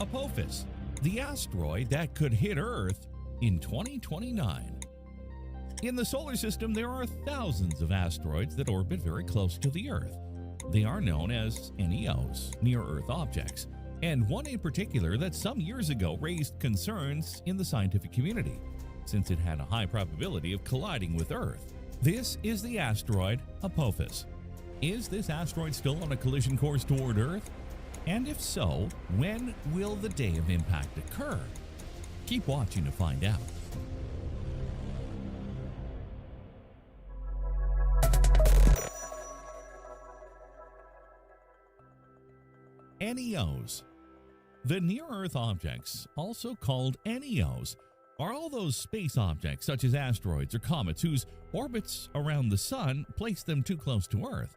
Apophis, the asteroid that could hit Earth in 2029. In the solar system, there are thousands of asteroids that orbit very close to the Earth. They are known as NEOs, near-Earth objects, and one in particular that some years ago raised concerns in the scientific community, since it had a high probability of colliding with Earth. This is the asteroid Apophis. Is this asteroid still on a collision course toward Earth? And if so, when will the day of impact occur? Keep watching to find out. NEOs. The near-Earth objects, also called NEOs, are all those space objects such as asteroids or comets whose orbits around the Sun place them too close to Earth.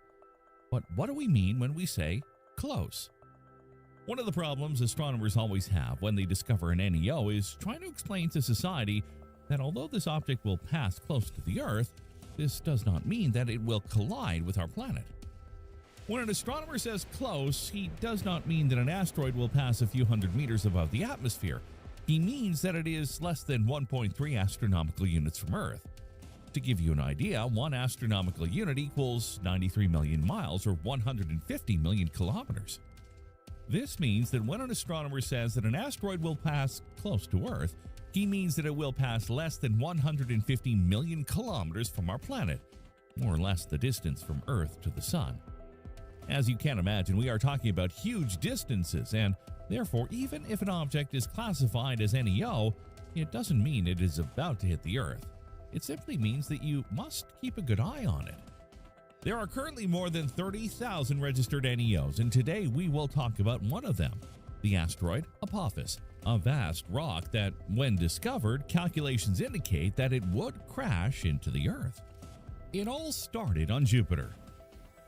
But what do we mean when we say close? One of the problems astronomers always have when they discover an NEO is trying to explain to society that although this object will pass close to the Earth, this does not mean that it will collide with our planet. When an astronomer says close, he does not mean that an asteroid will pass a few hundred meters above the atmosphere. He means that it is less than 1.3 astronomical units from Earth. To give you an idea, 1 astronomical unit equals 93 million miles or 150 million kilometers. This means that when an astronomer says that an asteroid will pass close to Earth, he means that it will pass less than 150 million kilometers from our planet, more or less the distance from Earth to the Sun. As you can imagine, we are talking about huge distances, and therefore, even if an object is classified as NEO, it doesn't mean it is about to hit the Earth. It simply means that you must keep a good eye on it. There are currently more than 30,000 registered NEOs, and today we will talk about one of them, the asteroid Apophis, a vast rock that, when discovered, calculations indicate that it would crash into the Earth. It all started on Jupiter.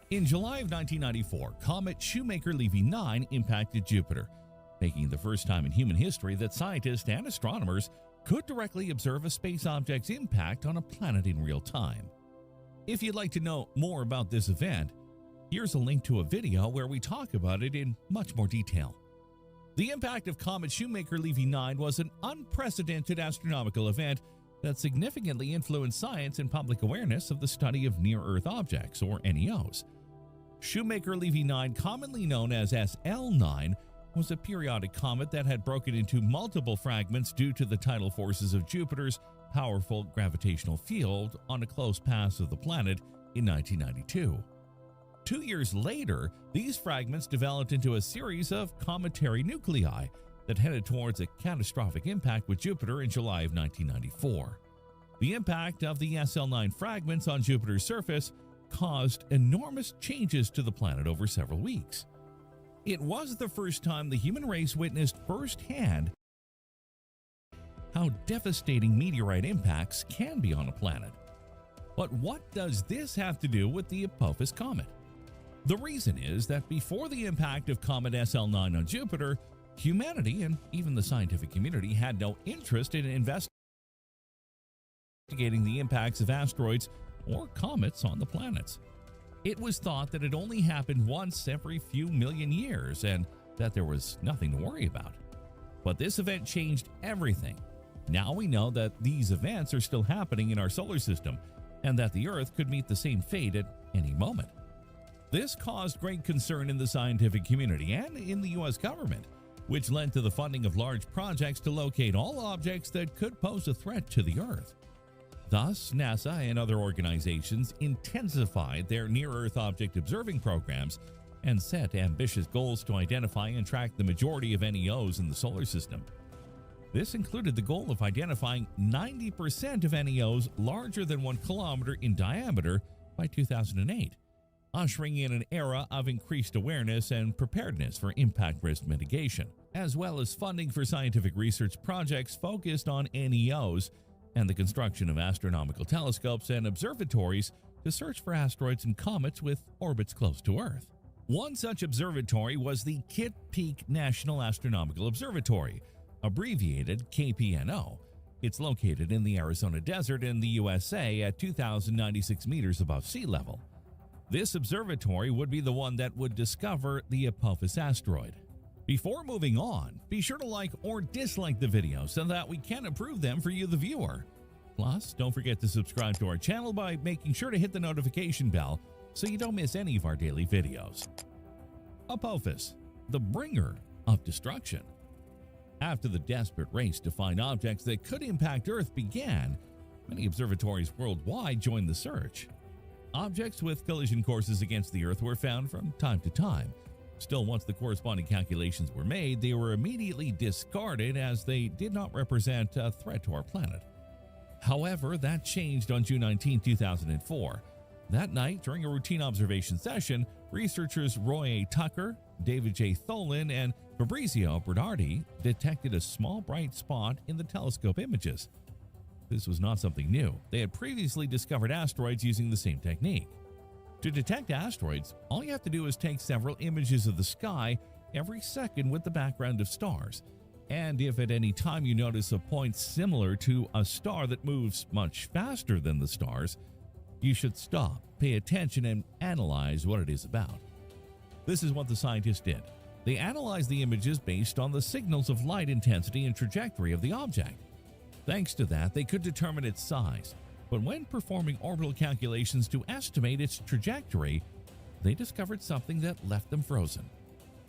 In July of 1994, comet Shoemaker-Levy 9 impacted Jupiter, making it the first time in human history that scientists and astronomers could directly observe a space object's impact on a planet in real time. If you'd like to know more about this event, here's a link to a video where we talk about it in much more detail. The impact of comet Shoemaker-Levy 9 was an unprecedented astronomical event that significantly influenced science and public awareness of the study of near-Earth objects, or NEOs. Shoemaker-Levy 9, commonly known as SL9, was a periodic comet that had broken into multiple fragments due to the tidal forces of Jupiter's powerful gravitational field on a close pass of the planet in 1992. 2 years later, these fragments developed into a series of cometary nuclei that headed towards a catastrophic impact with Jupiter in July of 1994. The impact of the SL9 fragments on Jupiter's surface caused enormous changes to the planet over several weeks. It was the first time the human race witnessed firsthand how devastating meteorite impacts can be on a planet. But what does this have to do with the Apophis comet? The reason is that before the impact of comet SL9 on Jupiter, humanity and even the scientific community had no interest in investigating the impacts of asteroids or comets on the planets. It was thought that it only happened once every few million years and that there was nothing to worry about. But this event changed everything. Now we know that these events are still happening in our solar system and that the Earth could meet the same fate at any moment. This caused great concern in the scientific community and in the U.S. government, which led to the funding of large projects to locate all objects that could pose a threat to the Earth. Thus, NASA and other organizations intensified their near-Earth object observing programs and set ambitious goals to identify and track the majority of NEOs in the solar system. This included the goal of identifying 90% of NEOs larger than 1 kilometer in diameter by 2008, ushering in an era of increased awareness and preparedness for impact risk mitigation, as well as funding for scientific research projects focused on NEOs and the construction of astronomical telescopes and observatories to search for asteroids and comets with orbits close to Earth. One such observatory was the Kitt Peak National Astronomical Observatory, abbreviated KPNO. It's located in the Arizona desert in the USA at 2,096 meters above sea level. This observatory would be the one that would discover the Apophis asteroid. Before moving on, be sure to like or dislike the video so that we can approve them for you, the viewer. Plus, don't forget to subscribe to our channel by making sure to hit the notification bell so you don't miss any of our daily videos. Apophis, the bringer of destruction. After the desperate race to find objects that could impact Earth began, many observatories worldwide joined the search. Objects with collision courses against the Earth were found from time to time. Still, once the corresponding calculations were made, they were immediately discarded as they did not represent a threat to our planet. However, that changed on June 19, 2004. That night, during a routine observation session, researchers Roy A. Tucker, David J. Tholen, and Fabrizio Bernardi detected a small bright spot in the telescope images. This was not something new. They had previously discovered asteroids using the same technique. To detect asteroids, all you have to do is take several images of the sky every second with the background of stars. And if at any time you notice a point similar to a star that moves much faster than the stars, you should stop, pay attention, and analyze what it is about. This is what the scientists did. They analyzed the images based on the signals of light intensity and trajectory of the object. Thanks to that, they could determine its size. But when performing orbital calculations to estimate its trajectory, they discovered something that left them frozen.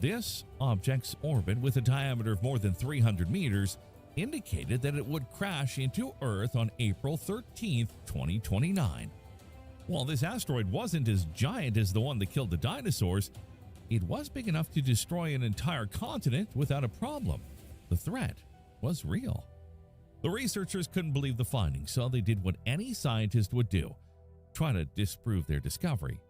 This object's orbit, with a diameter of more than 300 meters, indicated that it would crash into Earth on April 13, 2029. While this asteroid wasn't as giant as the one that killed the dinosaurs, it was big enough to destroy an entire continent without a problem. The threat was real. The researchers couldn't believe the findings, so they did what any scientist would do: try to disprove their discovery.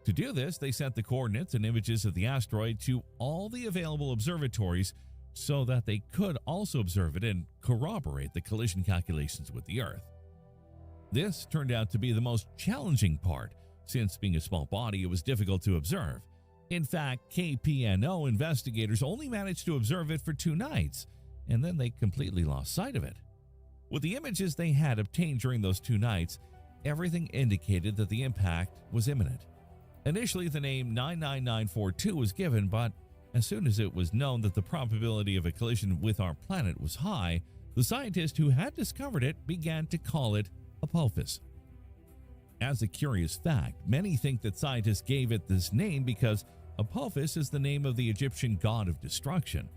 To do this, they sent the coordinates and images of the asteroid to all the available observatories so that they could also observe it and corroborate the collision calculations with the Earth. This turned out to be the most challenging part, since being a small body, it was difficult to observe. In fact, KPNO investigators only managed to observe it for 2 nights, and then they completely lost sight of it. With the images they had obtained during those 2 nights, everything indicated that the impact was imminent. Initially, the name 99942 was given, but as soon as it was known that the probability of a collision with our planet was high, the scientist who had discovered it began to call it Apophis. As a curious fact, many think that scientists gave it this name because Apophis is the name of the Egyptian god of destruction.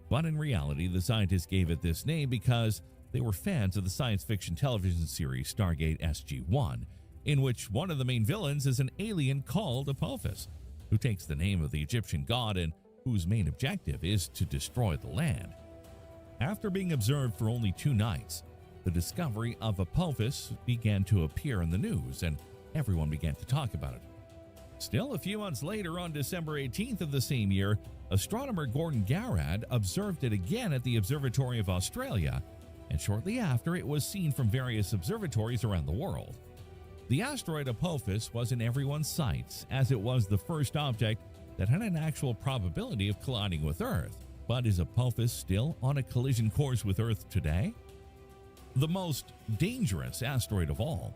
But in reality, the scientists gave it this name because they were fans of the science fiction television series Stargate SG-1, in which one of the main villains is an alien called Apophis, who takes the name of the Egyptian god and whose main objective is to destroy the land. After being observed for only 2 nights, the discovery of Apophis began to appear in the news, and everyone began to talk about it. Still, a few months later, on December 18th of the same year, astronomer Gordon Garrad observed it again at the Observatory of Australia, and shortly after, it was seen from various observatories around the world. The asteroid Apophis was in everyone's sights, as it was the first object that had an actual probability of colliding with Earth. But is Apophis still on a collision course with Earth today? The most dangerous asteroid of all.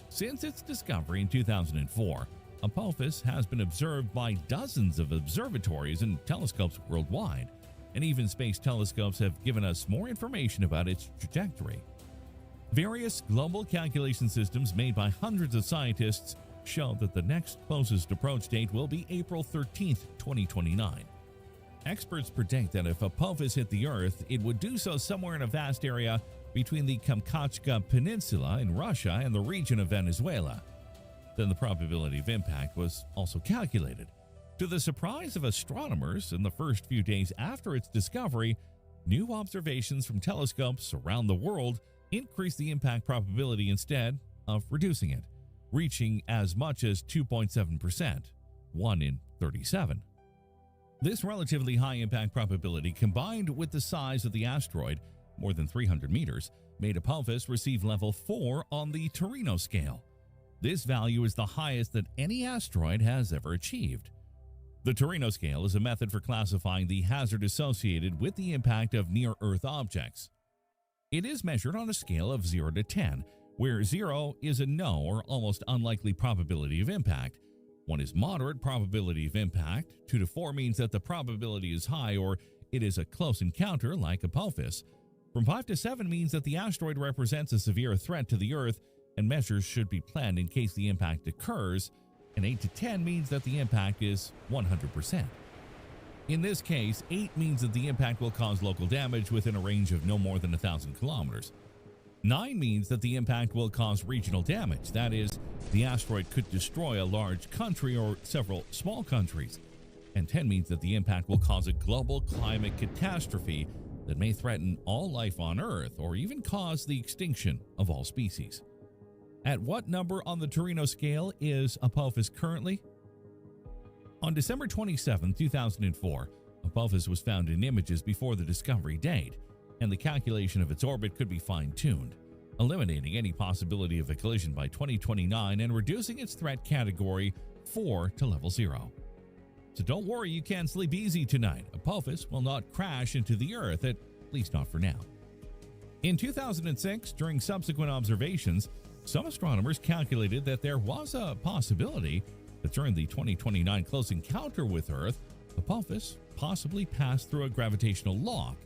Since its discovery in 2004, Apophis has been observed by dozens of observatories and telescopes worldwide, and even space telescopes have given us more information about its trajectory. Various global calculation systems made by hundreds of scientists show that the next closest approach date will be April 13, 2029. Experts predict that if Apophis hit the Earth, it would do so somewhere in a vast area between the Kamchatka Peninsula in Russia and the region of Venezuela. Then the probability of impact was also calculated. To the surprise of astronomers, in the first few days after its discovery, new observations from telescopes around the world increased the impact probability instead of reducing it, reaching as much as 2.7%, 1 in 37. This relatively high impact probability, combined with the size of the asteroid, more than 300 meters, made Apophis receive level 4 on the Torino scale. This value is the highest that any asteroid has ever achieved. The Torino scale is a method for classifying the hazard associated with the impact of near-Earth objects. It is measured on a scale of 0 to 10, where 0 is a no or almost unlikely probability of impact, 1 is moderate probability of impact, 2 to 4 means that the probability is high or it is a close encounter like Apophis. From 5 to 7 means that the asteroid represents a severe threat to the Earth and measures should be planned in case the impact occurs, and 8 to 10 means that the impact is 100%. In this case, 8 means that the impact will cause local damage within a range of no more than 1,000 kilometers. 9 means that the impact will cause regional damage, that is, the asteroid could destroy a large country or several small countries. And 10 means that the impact will cause a global climate catastrophe that may threaten all life on Earth or even cause the extinction of all species. At what number on the Torino scale is Apophis currently? On December 27, 2004, Apophis was found in images before the discovery date, and the calculation of its orbit could be fine-tuned, eliminating any possibility of a collision by 2029 and reducing its threat category 4 to level 0. So don't worry, you can sleep easy tonight. Apophis will not crash into the Earth, at least not for now. In 2006, during subsequent observations, some astronomers calculated that there was a possibility that during the 2029 close encounter with Earth, Apophis possibly passed through a gravitational lock,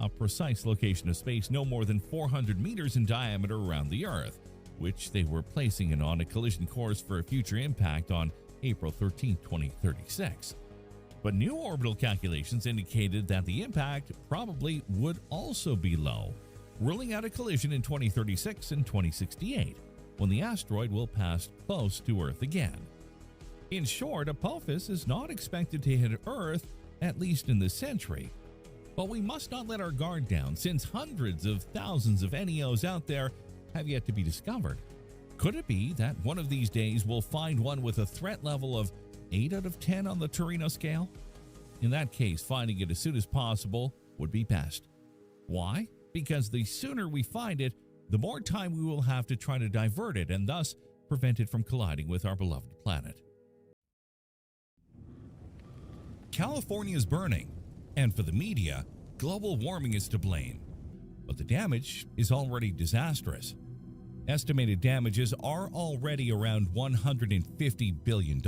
a precise location of space no more than 400 meters in diameter around the Earth, which they were placing it on a collision course for a future impact on April 13, 2036. But new orbital calculations indicated that the impact probably would also be low, ruling out a collision in 2036 and 2068, when the asteroid will pass close to Earth again. In short, Apophis is not expected to hit Earth, at least in this century. But we must not let our guard down, since hundreds of thousands of NEOs out there have yet to be discovered. Could it be that one of these days we'll find one with a threat level of 8 out of 10 on the Torino scale? In that case, finding it as soon as possible would be best. Why? Because the sooner we find it, the more time we will have to try to divert it and thus prevent it from colliding with our beloved planet. California is burning, and for the media, global warming is to blame. But the damage is already disastrous. Estimated damages are already around $150 billion.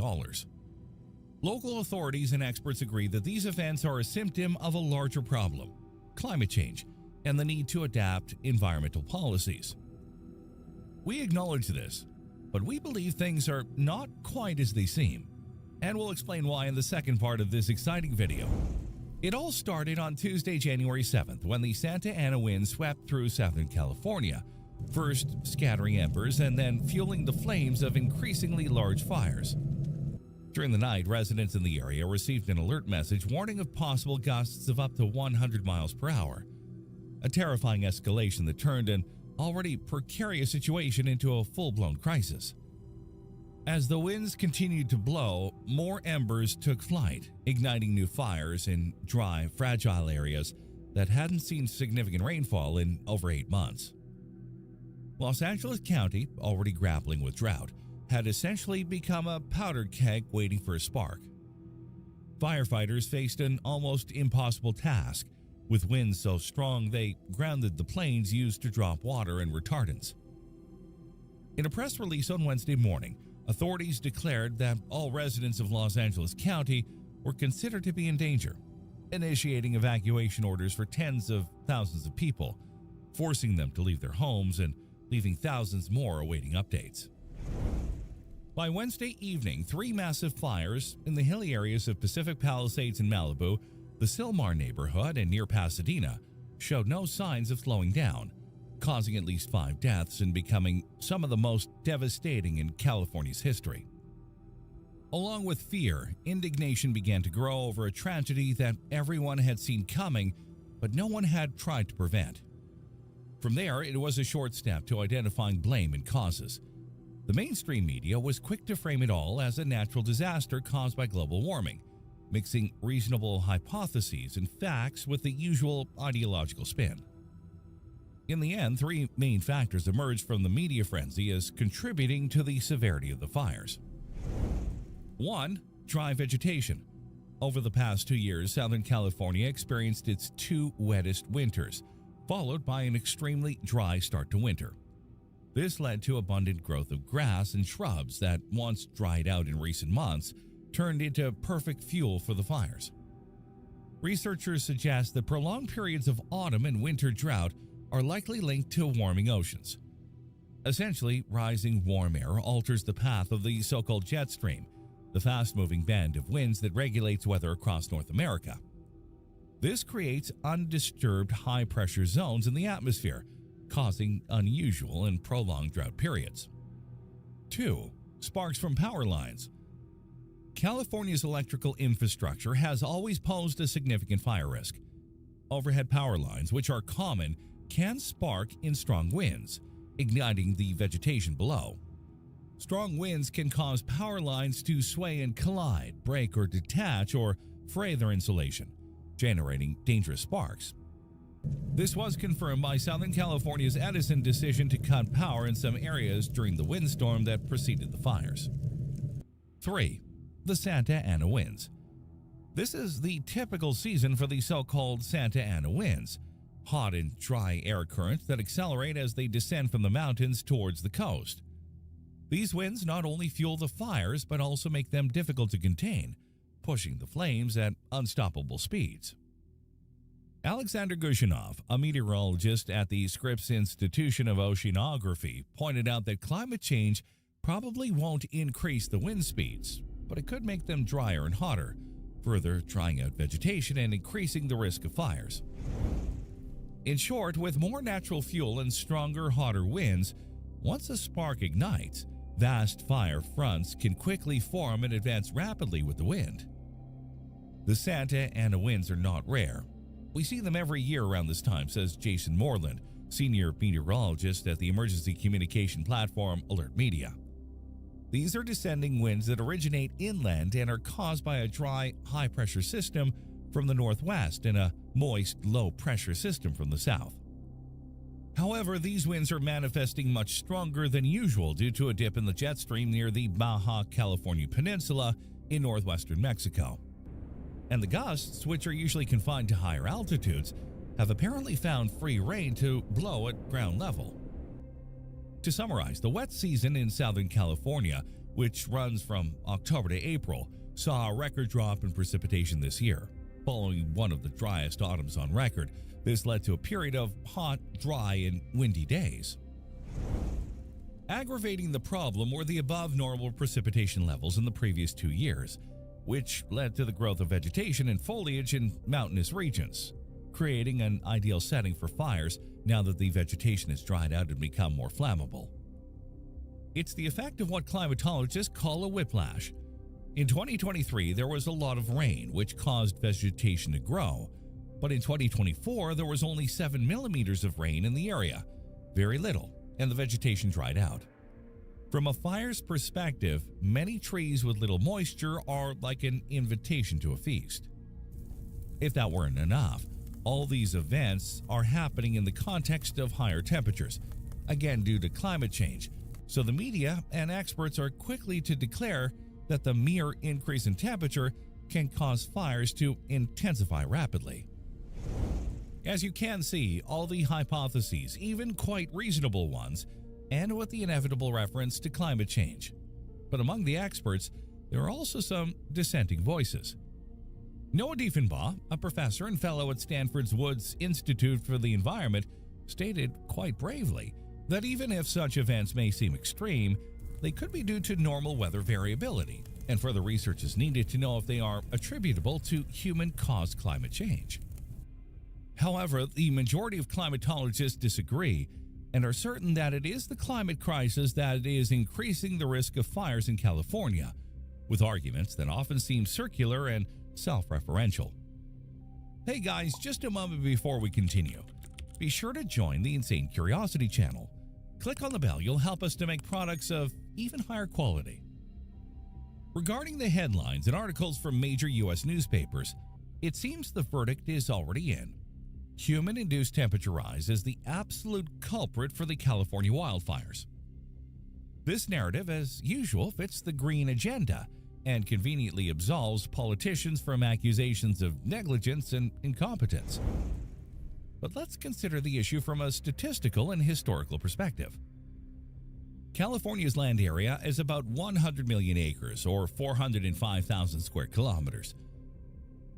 Local authorities and experts agree that these events are a symptom of a larger problem, climate change, and the need to adapt environmental policies. We acknowledge this, but we believe things are not quite as they seem, and we'll explain why in the second part of this exciting video. It all started on Tuesday, January 7th, when the Santa Ana wind swept through Southern California, first scattering embers and then fueling the flames of increasingly large fires. During the night, residents in the area received an alert message warning of possible gusts of up to 100 miles per hour, a terrifying escalation that turned an already precarious situation into a full-blown crisis. As the winds continued to blow, more embers took flight, igniting new fires in dry, fragile areas that hadn't seen significant rainfall in over 8 months. Los Angeles County, already grappling with drought, had essentially become a powder keg waiting for a spark. Firefighters faced an almost impossible task, with winds so strong they grounded the planes used to drop water and retardants. In a press release on Wednesday morning, authorities declared that all residents of Los Angeles County were considered to be in danger, initiating evacuation orders for tens of thousands of people, forcing them to leave their homes and leaving thousands more awaiting updates. By Wednesday evening, 3 massive fires in the hilly areas of Pacific Palisades and Malibu, the Sylmar neighborhood, and near Pasadena showed no signs of slowing down, causing at least 5 deaths and becoming some of the most devastating in California's history. Along with fear, indignation began to grow over a tragedy that everyone had seen coming, but no one had tried to prevent. From there, it was a short step to identifying blame and causes. The mainstream media was quick to frame it all as a natural disaster caused by global warming, mixing reasonable hypotheses and facts with the usual ideological spin. In the end, 3 main factors emerged from the media frenzy as contributing to the severity of the fires. 1. Dry vegetation. Over the past 2 years, Southern California experienced its 2 wettest winters, followed by an extremely dry start to winter. This led to abundant growth of grass and shrubs that, once dried out in recent months, turned into perfect fuel for the fires. Researchers suggest that prolonged periods of autumn and winter drought are likely linked to warming oceans. Essentially, rising warm air alters the path of the so-called jet stream, the fast-moving band of winds that regulates weather across North America. This creates undisturbed high-pressure zones in the atmosphere, causing unusual and prolonged drought periods. 2. Sparks from power lines. California's electrical infrastructure has always posed a significant fire risk. Overhead power lines, which are common, can spark in strong winds, igniting the vegetation below. Strong winds can cause power lines to sway and collide, break or detach, or fray their insulation, generating dangerous sparks. This was confirmed by Southern California's Edison decision to cut power in some areas during the windstorm that preceded the fires. 3. The Santa Ana winds. This is the typical season for the so-called Santa Ana winds, hot and dry air currents that accelerate as they descend from the mountains towards the coast. These winds not only fuel the fires but also make them difficult to contain, pushing the flames at unstoppable speeds. Alexander Gushinov, a meteorologist at the Scripps Institution of Oceanography, pointed out that climate change probably won't increase the wind speeds, but it could make them drier and hotter, further drying out vegetation and increasing the risk of fires. In short, with more natural fuel and stronger, hotter winds, once a spark ignites, vast fire fronts can quickly form and advance rapidly with the wind. The Santa Ana winds are not rare. We see them every year around this time, says Jason Moreland, senior meteorologist at the emergency communication platform Alert Media. These are descending winds that originate inland and are caused by a dry, high-pressure system from the northwest and a moist, low-pressure system from the south. However, these winds are manifesting much stronger than usual due to a dip in the jet stream near the Baja California Peninsula in northwestern Mexico. And the gusts, which are usually confined to higher altitudes, have apparently found free rein to blow at ground level. To summarize, the wet season in Southern California, which runs from October to April, saw a record drop in precipitation this year. Following one of the driest autumns on record, this led to a period of hot, dry, and windy days. Aggravating the problem were the above-normal precipitation levels in the previous 2 years, which led to the growth of vegetation and foliage in mountainous regions, creating an ideal setting for fires now that the vegetation has dried out and become more flammable. It's the effect of what climatologists call a whiplash. In 2023, there was a lot of rain, which caused vegetation to grow, but in 2024, there was only 7 millimeters of rain in the area, very little, and the vegetation dried out. From a fire's perspective, many trees with little moisture are like an invitation to a feast. If that weren't enough, all these events are happening in the context of higher temperatures, again due to climate change, so the media and experts are quickly to declare that the mere increase in temperature can cause fires to intensify rapidly. As you can see, all the hypotheses, even quite reasonable ones, end with the inevitable reference to climate change. But among the experts, there are also some dissenting voices. Noah Diefenbaugh, a professor and fellow at Stanford's Woods Institute for the Environment, stated quite bravely that even if such events may seem extreme, they could be due to normal weather variability, and further research is needed to know if they are attributable to human-caused climate change. However, the majority of climatologists disagree and are certain that it is the climate crisis that is increasing the risk of fires in California, with arguments that often seem circular and self-referential. Hey guys, just a moment before we continue. Be sure to join the Insane Curiosity channel. Click on the bell, you'll help us to make products of even higher quality. Regarding the headlines and articles from major U.S. newspapers, it seems the verdict is already in. Human-induced temperature rise is the absolute culprit for the California wildfires. This narrative, as usual, fits the green agenda and conveniently absolves politicians from accusations of negligence and incompetence. But let's consider the issue from a statistical and historical perspective. California's land area is about 100 million acres or 405,000 square kilometers.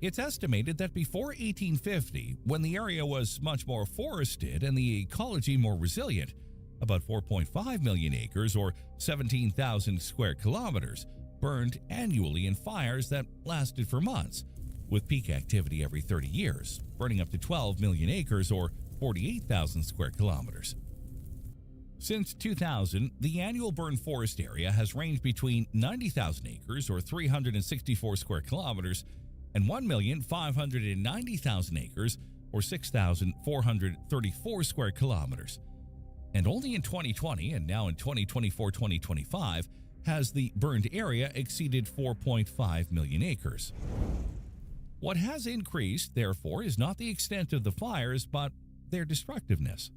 It's estimated that before 1850, when the area was much more forested and the ecology more resilient, about 4.5 million acres or 17,000 square kilometers burned annually in fires that lasted for months, with peak activity every 30 years, burning up to 12 million acres or 48,000 square kilometers. Since 2000, the annual burned forest area has ranged between 90,000 acres or 364 square kilometers and 1,590,000 acres or 6,434 square kilometers. And only in 2020 and now in 2024-2025 has the burned area exceeded 4.5 million acres. What has increased, therefore, is not the extent of the fires, but their destructiveness.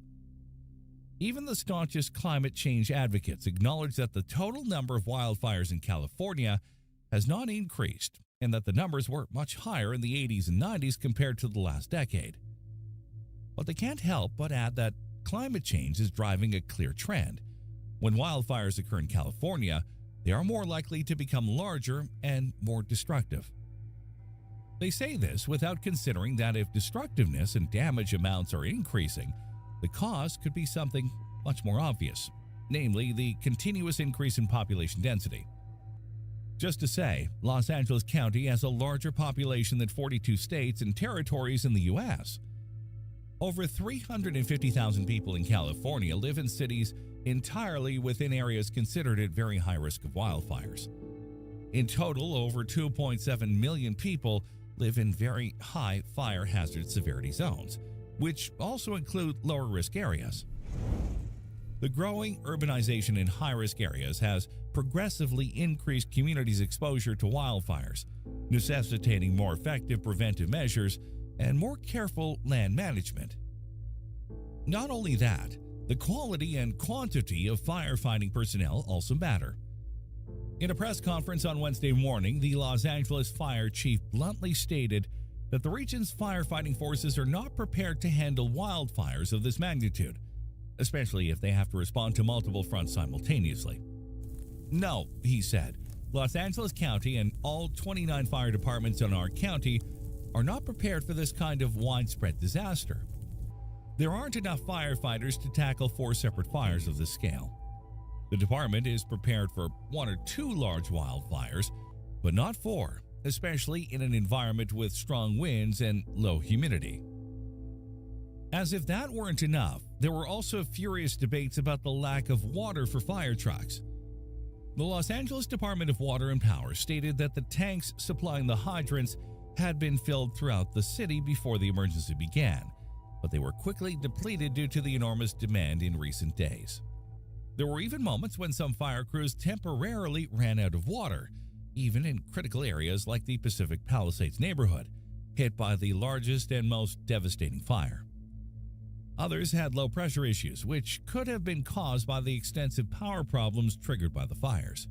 Even the staunchest climate change advocates acknowledge that the total number of wildfires in California has not increased and that the numbers were much higher in the 80s and 90s compared to the last decade. But they can't help but add that climate change is driving a clear trend. When wildfires occur in California, they are more likely to become larger and more destructive. They say this without considering that if destructiveness and damage amounts are increasing, the cause could be something much more obvious, namely the continuous increase in population density. Just to say, Los Angeles County has a larger population than 42 states and territories in the U.S. Over 350,000 people in California live in cities entirely within areas considered at very high risk of wildfires. In total, over 2.7 million people live in very high fire hazard severity zones, which also include lower risk areas. The growing urbanization in high-risk areas has progressively increased communities' exposure to wildfires, necessitating more effective preventive measures and more careful land management. Not only that, the quality and quantity of firefighting personnel also matter. In a press conference on Wednesday morning, the Los Angeles Fire Chief bluntly stated that the region's firefighting forces are not prepared to handle wildfires of this magnitude, especially if they have to respond to multiple fronts simultaneously. No, he said, Los Angeles County and all 29 fire departments in our county are not prepared for this kind of widespread disaster. There aren't enough firefighters to tackle 4 separate fires of this scale. The department is prepared for 1 or 2 large wildfires, but not 4, especially in an environment with strong winds and low humidity. As if that weren't enough, there were also furious debates about the lack of water for fire trucks. The Los Angeles Department of Water and Power stated that the tanks supplying the hydrants had been filled throughout the city before the emergency began, but they were quickly depleted due to the enormous demand in recent days. There were even moments when some fire crews temporarily ran out of water, even in critical areas like the Pacific Palisades neighborhood, hit by the largest and most devastating fire. Others had low-pressure issues, which could have been caused by the extensive power problems triggered by the fires.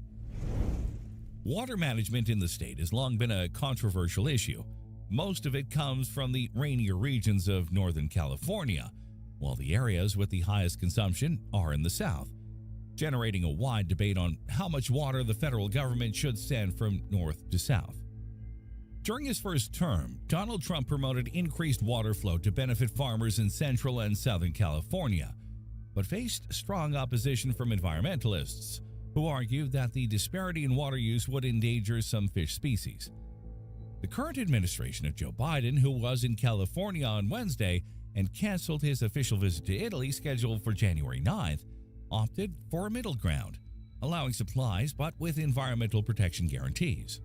Water management in the state has long been a controversial issue. Most of it comes from the rainier regions of Northern California, while the areas with the highest consumption are in the south, generating a wide debate on how much water the federal government should send from north to south. During his first term, Donald Trump promoted increased water flow to benefit farmers in Central and Southern California, but faced strong opposition from environmentalists who argued that the disparity in water use would endanger some fish species. The current administration of Joe Biden, who was in California on Wednesday and canceled his official visit to Italy scheduled for January 9th, opted for a middle ground, allowing supplies but with environmental protection guarantees.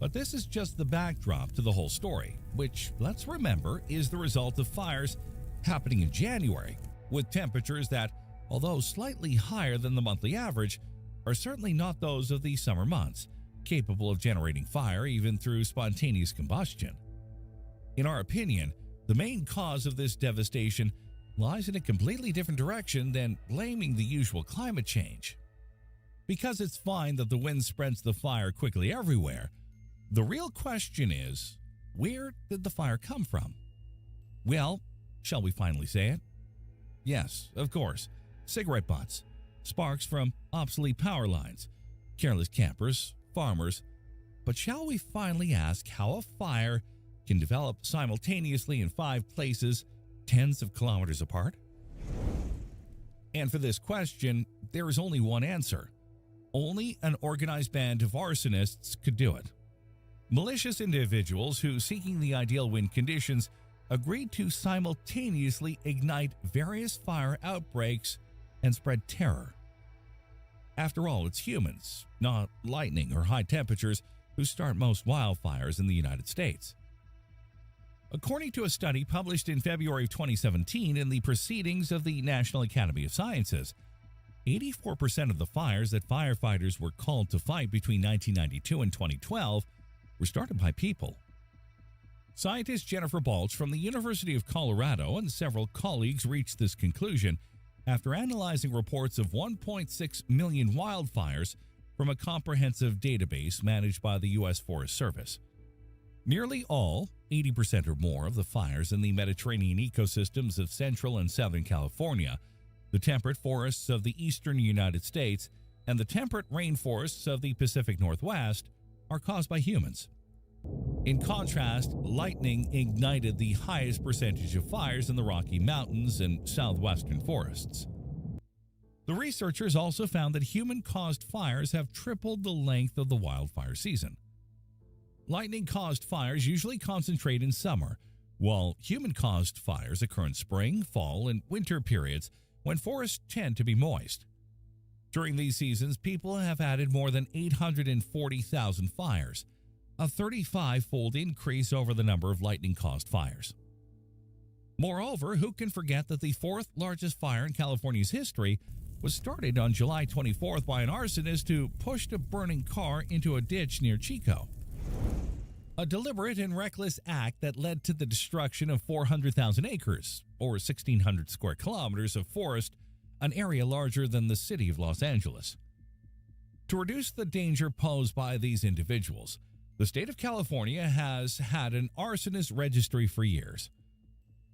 But this is just the backdrop to the whole story, which, let's remember, is the result of fires happening in January, with temperatures that, although slightly higher than the monthly average, are certainly not those of the summer months, capable of generating fire even through spontaneous combustion. In our opinion, the main cause of this devastation lies in a completely different direction than blaming the usual climate change. Because it's fine that the wind spreads the fire quickly everywhere, the real question is, where did the fire come from? Well, shall we finally say it? Yes, of course, cigarette butts. sparks from obsolete power lines, careless campers, farmers. But shall we finally ask how a fire can develop simultaneously in 5 places, tens of kilometers apart? And for this question, there is only one answer. Only an organized band of arsonists could do it. Malicious individuals who, seeking the ideal wind conditions, agreed to simultaneously ignite various fire outbreaks and spread terror. After all, it's humans, not lightning or high temperatures, who start most wildfires in the United States. According to a study published in February of 2017 in the Proceedings of the National Academy of Sciences, 84% of the fires that firefighters were called to fight between 1992 and 2012 were started by people. Scientist Jennifer Balch from the University of Colorado and several colleagues reached this conclusion after analyzing reports of 1.6 million wildfires from a comprehensive database managed by the U.S. Forest Service. Nearly all, 80% or more, of the fires in the Mediterranean ecosystems of central and southern California, the temperate forests of the eastern United States, and the temperate rainforests of the Pacific Northwest are caused by humans. In contrast, lightning ignited the highest percentage of fires in the Rocky Mountains and southwestern forests. The researchers also found that human-caused fires have tripled the length of the wildfire season. Lightning-caused fires usually concentrate in summer, while human-caused fires occur in spring, fall, and winter periods when forests tend to be moist. During these seasons, people have added more than 840,000 fires, a 35-fold increase over the number of lightning-caused fires. Moreover, who can forget that the 4th largest fire in California's history was started on July 24th by an arsonist who pushed a burning car into a ditch near Chico. A deliberate and reckless act that led to the destruction of 400,000 acres, or 1,600 square kilometers of forest, an area larger than the city of Los Angeles. To reduce the danger posed by these individuals, the state of California has had an arsonist registry for years.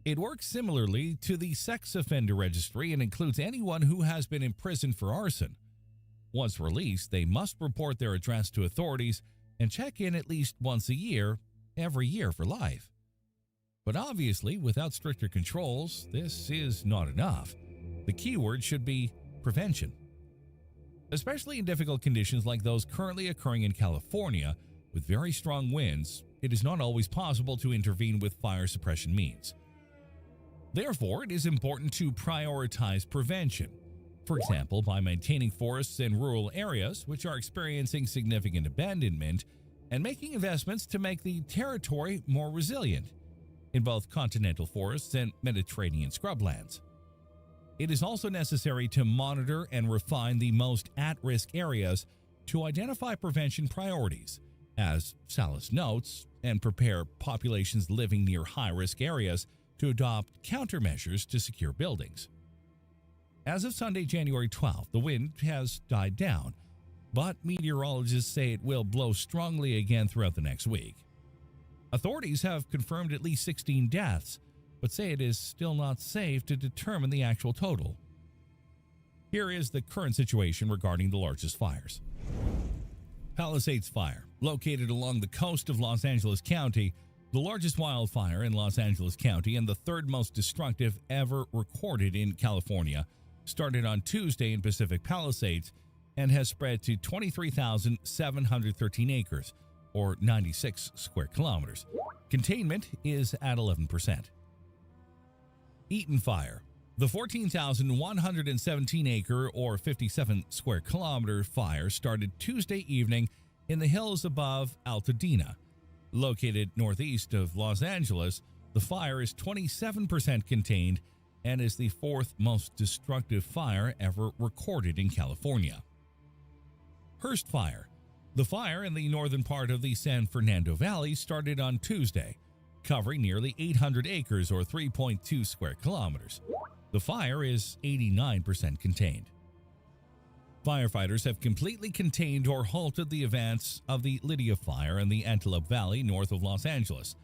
It works similarly to the sex offender registry and includes anyone who has been imprisoned for arson. Once released, they must report their address to authorities and check in at least once a year, every year for life. But obviously, without stricter controls, this is not enough. The keyword should be prevention. Especially in difficult conditions like those currently occurring in California, with very strong winds, it is not always possible to intervene with fire suppression means. Therefore, it is important to prioritize prevention. For example, by maintaining forests in rural areas which are experiencing significant abandonment and making investments to make the territory more resilient in both continental forests and Mediterranean scrublands. It is also necessary to monitor and refine the most at-risk areas to identify prevention priorities, as Salas notes, and prepare populations living near high-risk areas to adopt countermeasures to secure buildings. As of Sunday, January 12th, the wind has died down, but meteorologists say it will blow strongly again throughout the next week. Authorities have confirmed at least 16 deaths, but say it is still not safe to determine the actual total. Here is the current situation regarding the largest fires. Palisades Fire, located along the coast of Los Angeles County, the largest wildfire in Los Angeles County and the 3rd most destructive ever recorded in California, started on Tuesday in Pacific Palisades and has spread to 23,713 acres, or 96 square kilometers. Containment is at 11%. Eaton Fire. The 14,117 acre or 57 square kilometer fire started Tuesday evening in the hills above Altadena. Located northeast of Los Angeles, the fire is 27% contained and is the 4th most destructive fire ever recorded in California. Hearst Fire. The fire in the northern part of the San Fernando Valley started on Tuesday, covering nearly 800 acres or 3.2 square kilometers. The fire is 89% contained. Firefighters have completely contained or halted the advance of the Lydia Fire in the Antelope Valley north of Los Angeles,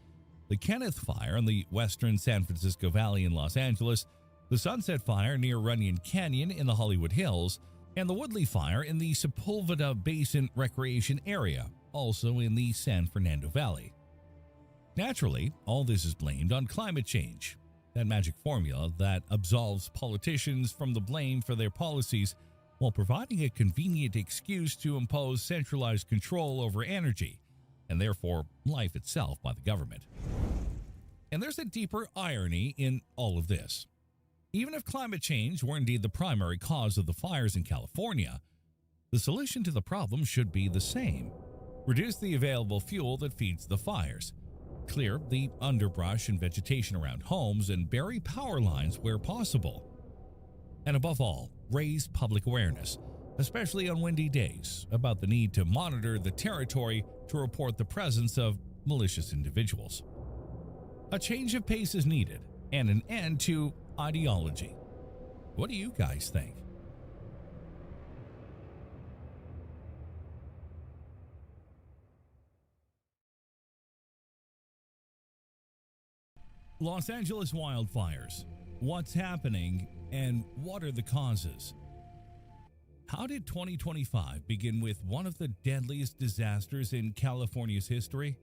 the Kenneth Fire in the western San Francisco Valley in Los Angeles, the Sunset Fire near Runyon Canyon in the Hollywood Hills, and the Woodley Fire in the Sepulveda Basin Recreation Area, also in the San Fernando Valley. Naturally, all this is blamed on climate change, that magic formula that absolves politicians from the blame for their policies while providing a convenient excuse to impose centralized control over energy and therefore life itself by the government. And there's a deeper irony in all of this. Even if climate change were indeed the primary cause of the fires in California, the solution to the problem should be the same. Reduce the available fuel that feeds the fires. Clear the underbrush and vegetation around homes and bury power lines where possible. And above all, raise public awareness, especially on windy days, about the need to monitor the territory to report the presence of malicious individuals. A change of pace is needed and an end to ideology. What do you guys think? Los Angeles wildfires. What's happening and what are the causes? How did 2025 begin with one of the deadliest disasters in California's history?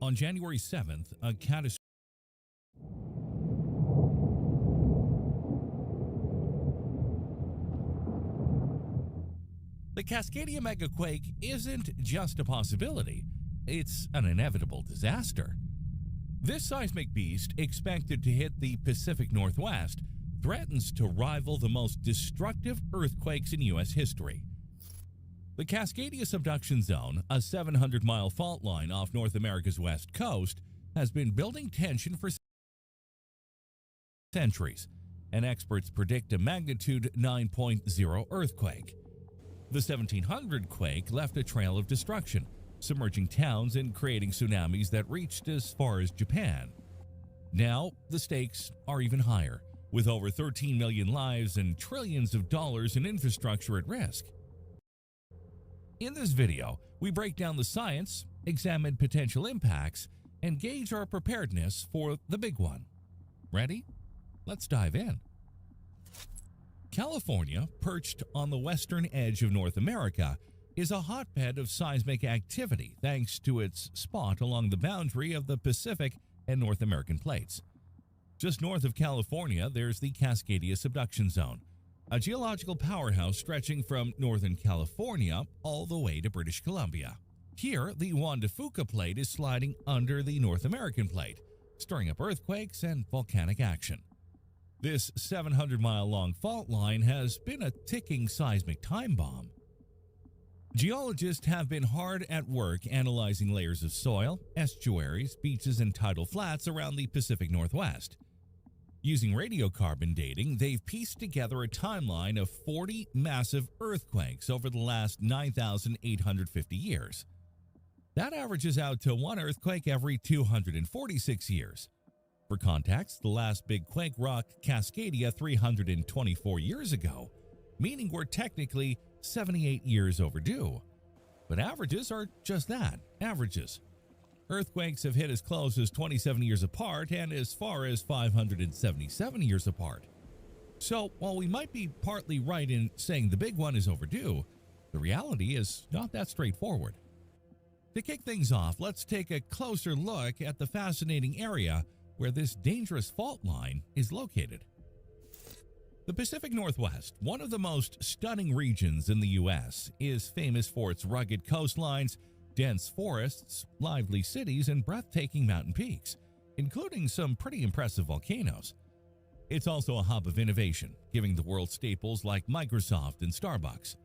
On January 7th, a catastrophic The Cascadia megaquake isn't just a possibility, it's an inevitable disaster. This seismic beast, expected to hit the Pacific Northwest, threatens to rival the most destructive earthquakes in U.S. history. The Cascadia subduction zone, a 700-mile fault line off North America's west coast, has been building tension for centuries, and experts predict a magnitude 9.0 earthquake. The 1700 quake left a trail of destruction, submerging towns and creating tsunamis that reached as far as Japan. Now, the stakes are even higher, with over 13 million lives and trillions of dollars in infrastructure at risk. In this video, we break down the science, examine potential impacts, and gauge our preparedness for the big one. Ready? Let's dive in. California, perched on the western edge of North America, is a hotbed of seismic activity thanks to its spot along the boundary of the Pacific and North American plates. Just north of California, there's the Cascadia subduction zone, a geological powerhouse stretching from Northern California all the way to British Columbia. Here, the Juan de Fuca plate is sliding under the North American plate, stirring up earthquakes and volcanic action. This 700-mile-long fault line has been a ticking seismic time bomb. Geologists have been hard at work analyzing layers of soil, estuaries, beaches, and tidal flats around the Pacific Northwest. Using radiocarbon dating, they've pieced together a timeline of 40 massive earthquakes over the last 9,850 years. That averages out to one earthquake every 246 years. For context, the last big quake rocked Cascadia 324 years ago, meaning we're technically 78 years overdue. But averages are just that, averages. Earthquakes have hit as close as 27 years apart and as far as 577 years apart. So while we might be partly right in saying the big one is overdue, the reality is not that straightforward. To kick things off, let's take a closer look at the fascinating area where this dangerous fault line is located. The Pacific Northwest, one of the most stunning regions in the U.S., is famous for its rugged coastlines, dense forests, lively cities, and breathtaking mountain peaks, including some pretty impressive volcanoes. It's also a hub of innovation, giving the world staples like Microsoft and Starbucks.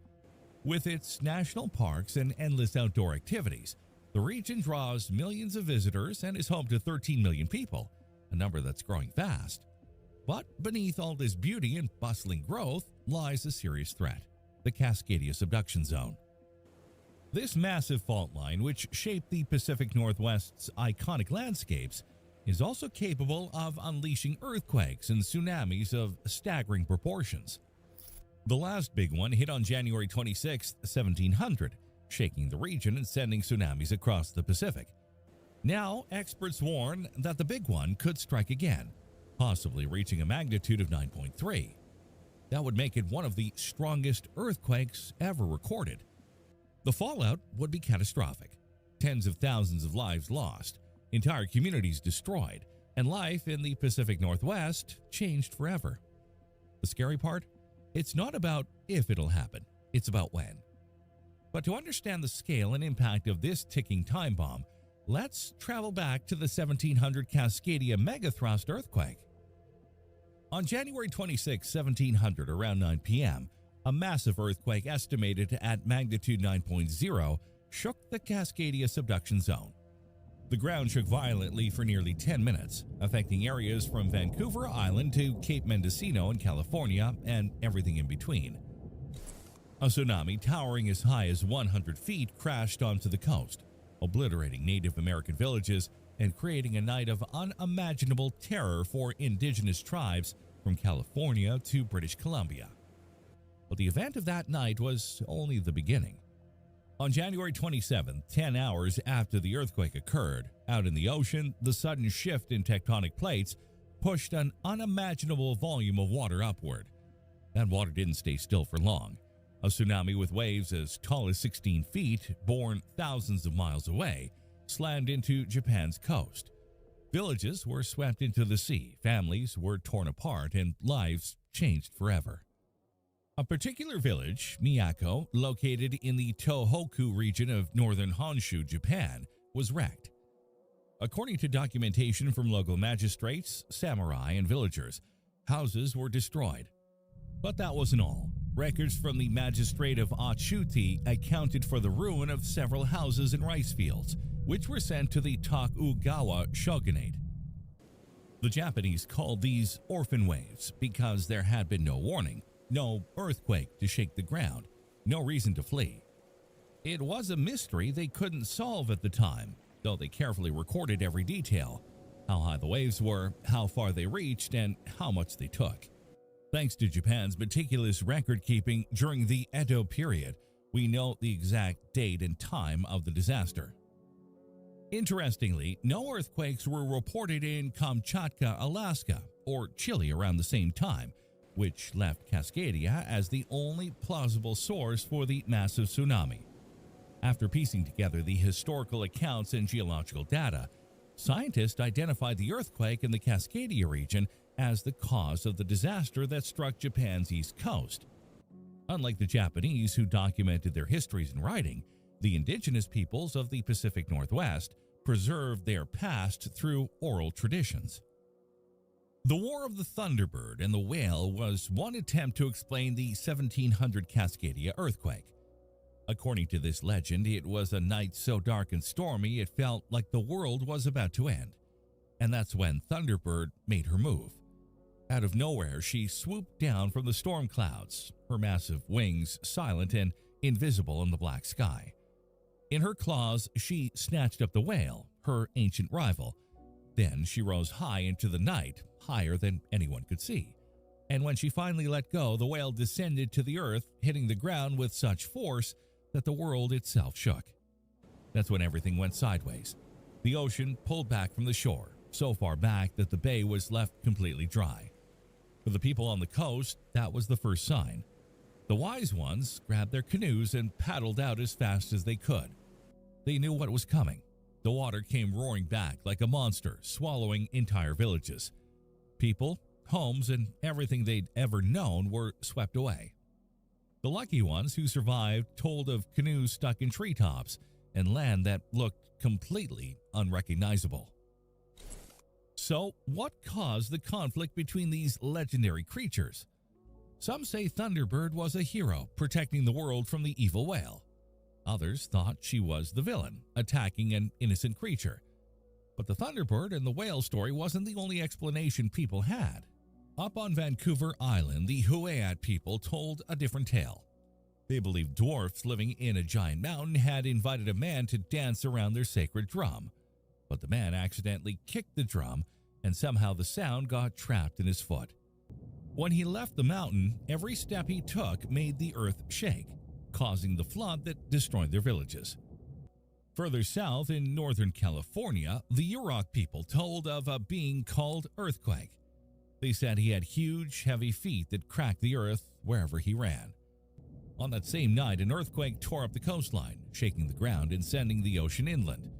With its national parks and endless outdoor activities, the region draws millions of visitors and is home to 13 million people, a number that's growing fast. But beneath all this beauty and bustling growth lies a serious threat: the Cascadia subduction zone. This massive fault line, which shaped the Pacific Northwest's iconic landscapes, is also capable of unleashing earthquakes and tsunamis of staggering proportions. The last big one hit on January 26, 1700, shaking the region and sending tsunamis across the Pacific. Now, experts warn that the big one could strike again, possibly reaching a magnitude of 9.3. That would make it one of the strongest earthquakes ever recorded. The fallout would be catastrophic. Tens of thousands of lives lost, entire communities destroyed, and life in the Pacific Northwest changed forever. The scary part? It's not about if it'll happen, it's about when. But to understand the scale and impact of this ticking time bomb, let's travel back to the 1700 Cascadia megathrust earthquake. On January 26, 1700, around 9 p.m., a massive earthquake estimated at magnitude 9.0 shook the Cascadia subduction zone. The ground shook violently for nearly 10 minutes, affecting areas from Vancouver Island to Cape Mendocino in California and everything in between. A tsunami towering as high as 100 feet crashed onto the coast, obliterating Native American villages and creating a night of unimaginable terror for indigenous tribes from California to British Columbia. But the event of that night was only the beginning. On January 27, 10 hours after the earthquake occurred, out in the ocean, the sudden shift in tectonic plates pushed an unimaginable volume of water upward. That water didn't stay still for long. A tsunami with waves as tall as 16 feet, born thousands of miles away, slammed into Japan's coast. Villages were swept into the sea, families were torn apart, and lives changed forever. A particular village, Miyako, located in the Tohoku region of northern Honshu, Japan, was wrecked. According to documentation from local magistrates, samurai, and villagers, houses were destroyed. But that wasn't all. Records from the magistrate of Achuti accounted for the ruin of several houses and rice fields, which were sent to the Tokugawa shogunate. The Japanese called these orphan waves because there had been no warning, no earthquake to shake the ground, no reason to flee. It was a mystery they couldn't solve at the time, though they carefully recorded every detail: how high the waves were, how far they reached, and how much they took. Thanks to Japan's meticulous record-keeping during the Edo period, we know the exact date and time of the disaster. Interestingly, no earthquakes were reported in Kamchatka, Alaska, or Chile around the same time, which left Cascadia as the only plausible source for the massive tsunami. After piecing together the historical accounts and geological data, scientists identified the earthquake in the Cascadia region as the cause of the disaster that struck Japan's east coast. Unlike the Japanese, who documented their histories in writing, the indigenous peoples of the Pacific Northwest preserved their past through oral traditions. The War of the Thunderbird and the Whale was one attempt to explain the 1700 Cascadia earthquake. According to this legend, it was a night so dark and stormy it felt like the world was about to end. And that's when Thunderbird made her move. Out of nowhere, she swooped down from the storm clouds, her massive wings silent and invisible in the black sky. In her claws, she snatched up the whale, her ancient rival. Then she rose high into the night, higher than anyone could see. And when she finally let go, the whale descended to the earth, hitting the ground with such force that the world itself shook. That's when everything went sideways. The ocean pulled back from the shore, so far back that the bay was left completely dry. For the people on the coast, that was the first sign. The wise ones grabbed their canoes and paddled out as fast as they could. They knew what was coming. The water came roaring back like a monster, swallowing entire villages. People, homes, and everything they'd ever known were swept away. The lucky ones who survived told of canoes stuck in treetops and land that looked completely unrecognizable. So, what caused the conflict between these legendary creatures? Some say Thunderbird was a hero, protecting the world from the evil whale. Others thought she was the villain, attacking an innocent creature. But the Thunderbird and the whale story wasn't the only explanation people had. Up on Vancouver Island, the Huayat people told a different tale. They believed dwarfs living in a giant mountain had invited a man to dance around their sacred drum. But the man accidentally kicked the drum, and somehow the sound got trapped in his foot. When he left the mountain, every step he took made the earth shake, causing the flood that destroyed their villages. Further south in northern California, the Yurok people told of a being called Earthquake. They said he had huge, heavy feet that cracked the earth wherever he ran. On that same night, an earthquake tore up the coastline, shaking the ground and sending the ocean inland.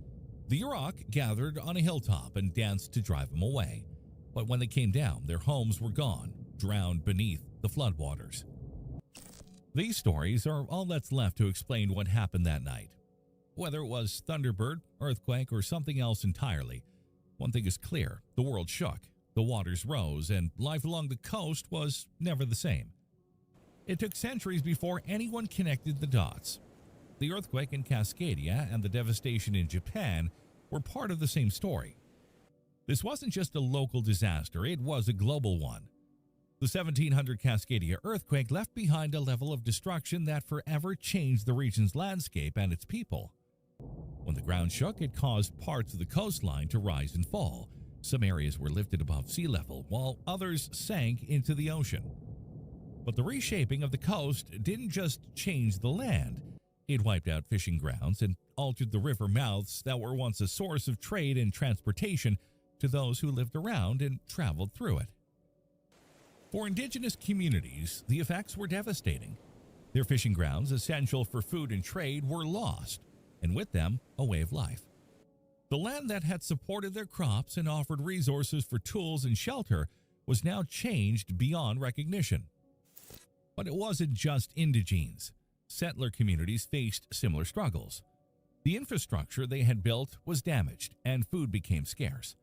The Yurok gathered on a hilltop and danced to drive him away. But when they came down, their homes were gone, drowned beneath the floodwaters. These stories are all that's left to explain what happened that night. Whether it was Thunderbird, earthquake, or something else entirely, one thing is clear: the world shook, the waters rose, and life along the coast was never the same. It took centuries before anyone connected the dots. The earthquake in Cascadia and the devastation in Japan were part of the same story. This wasn't just a local disaster, it was a global one. The 1700 Cascadia earthquake left behind a level of destruction that forever changed the region's landscape and its people. When the ground shook, it caused parts of the coastline to rise and fall. Some areas were lifted above sea level, while others sank into the ocean. But the reshaping of the coast didn't just change the land. It wiped out fishing grounds and altered the river mouths that were once a source of trade and transportation to those who lived around and traveled through it. For indigenous communities, the effects were devastating. Their fishing grounds, essential for food and trade, were lost, and with them, a way of life. The land that had supported their crops and offered resources for tools and shelter was now changed beyond recognition. But it wasn't just indigenes. Settler communities faced similar struggles. The infrastructure they had built was damaged, and food became scarce.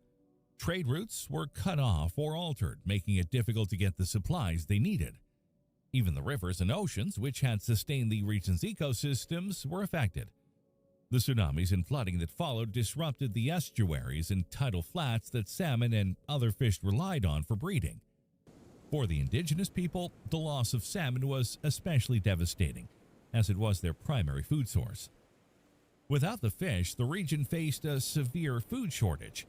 Trade routes were cut off or altered, making it difficult to get the supplies they needed. Even the rivers and oceans, which had sustained the region's ecosystems, were affected. The tsunamis and flooding that followed disrupted the estuaries and tidal flats that salmon and other fish relied on for breeding. For the indigenous people, the loss of salmon was especially devastating, as it was their primary food source. Without the fish, the region faced a severe food shortage.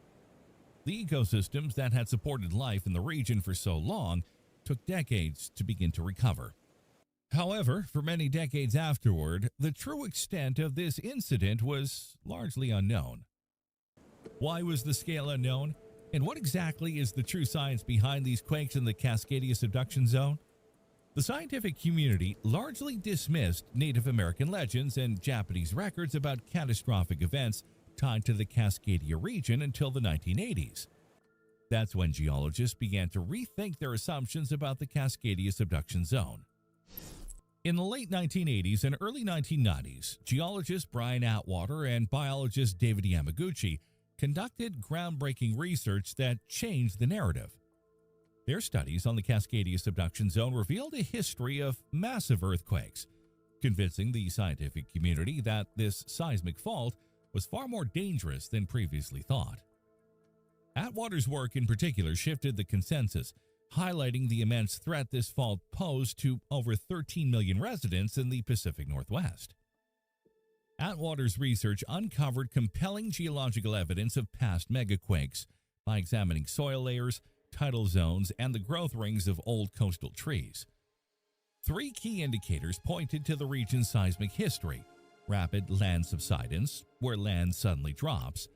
The ecosystems that had supported life in the region for so long took decades to begin to recover. However, for many decades afterward, the true extent of this incident was largely unknown. Why was the scale unknown? And what exactly is the true science behind these quakes in the Cascadia subduction zone? The scientific community largely dismissed Native American legends and Japanese records about catastrophic events tied to the Cascadia region until the 1980s. That's when geologists began to rethink their assumptions about the Cascadia subduction zone. In the late 1980s and early 1990s, geologist Brian Atwater and biologist David Yamaguchi conducted groundbreaking research that changed the narrative. Their studies on the Cascadia subduction zone revealed a history of massive earthquakes, convincing the scientific community that this seismic fault was far more dangerous than previously thought. Atwater's work in particular shifted the consensus, highlighting the immense threat this fault posed to over 13 million residents in the Pacific Northwest. Atwater's research uncovered compelling geological evidence of past megaquakes by examining soil layers, tidal zones, and the growth rings of old coastal trees. Three key indicators pointed to the region's seismic history: rapid land subsidence, where land suddenly drops,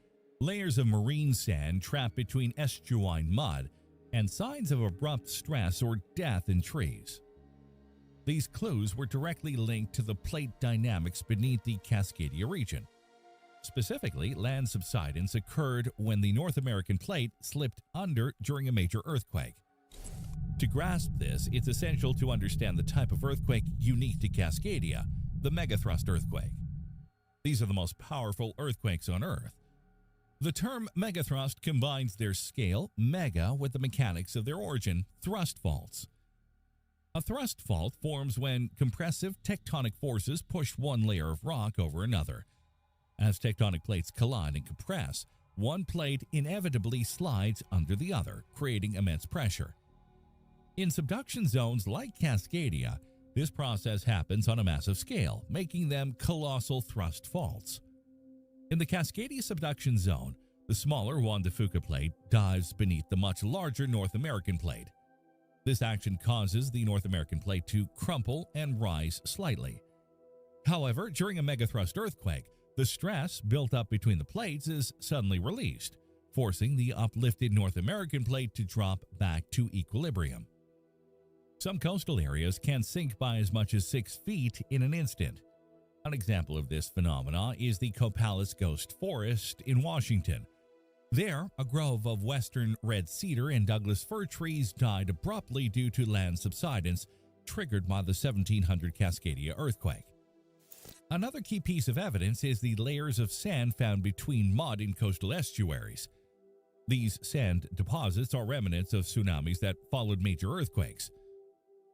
layers of marine sand trapped between estuarine mud, and signs of abrupt stress or death in trees. These clues were directly linked to the plate dynamics beneath the Cascadia region. Specifically, land subsidence occurred when the North American plate slipped under during a major earthquake. To grasp this, it's essential to understand the type of earthquake unique to Cascadia, the megathrust earthquake. These are the most powerful earthquakes on Earth. The term megathrust combines their scale, mega, with the mechanics of their origin, thrust faults. A thrust fault forms when compressive tectonic forces push one layer of rock over another. As tectonic plates collide and compress, one plate inevitably slides under the other, creating immense pressure. In subduction zones like Cascadia, this process happens on a massive scale, making them colossal thrust faults. In the Cascadia subduction zone, the smaller Juan de Fuca plate dives beneath the much larger North American plate. This action causes the North American plate to crumple and rise slightly. However, during a megathrust earthquake, the stress built up between the plates is suddenly released, forcing the uplifted North American plate to drop back to equilibrium. Some coastal areas can sink by as much as 6 feet in an instant. An example of this phenomena is the Copalis Ghost Forest in Washington. There, a grove of western red cedar and Douglas fir trees died abruptly due to land subsidence triggered by the 1700 Cascadia earthquake. Another key piece of evidence is the layers of sand found between mud in coastal estuaries. These sand deposits are remnants of tsunamis that followed major earthquakes.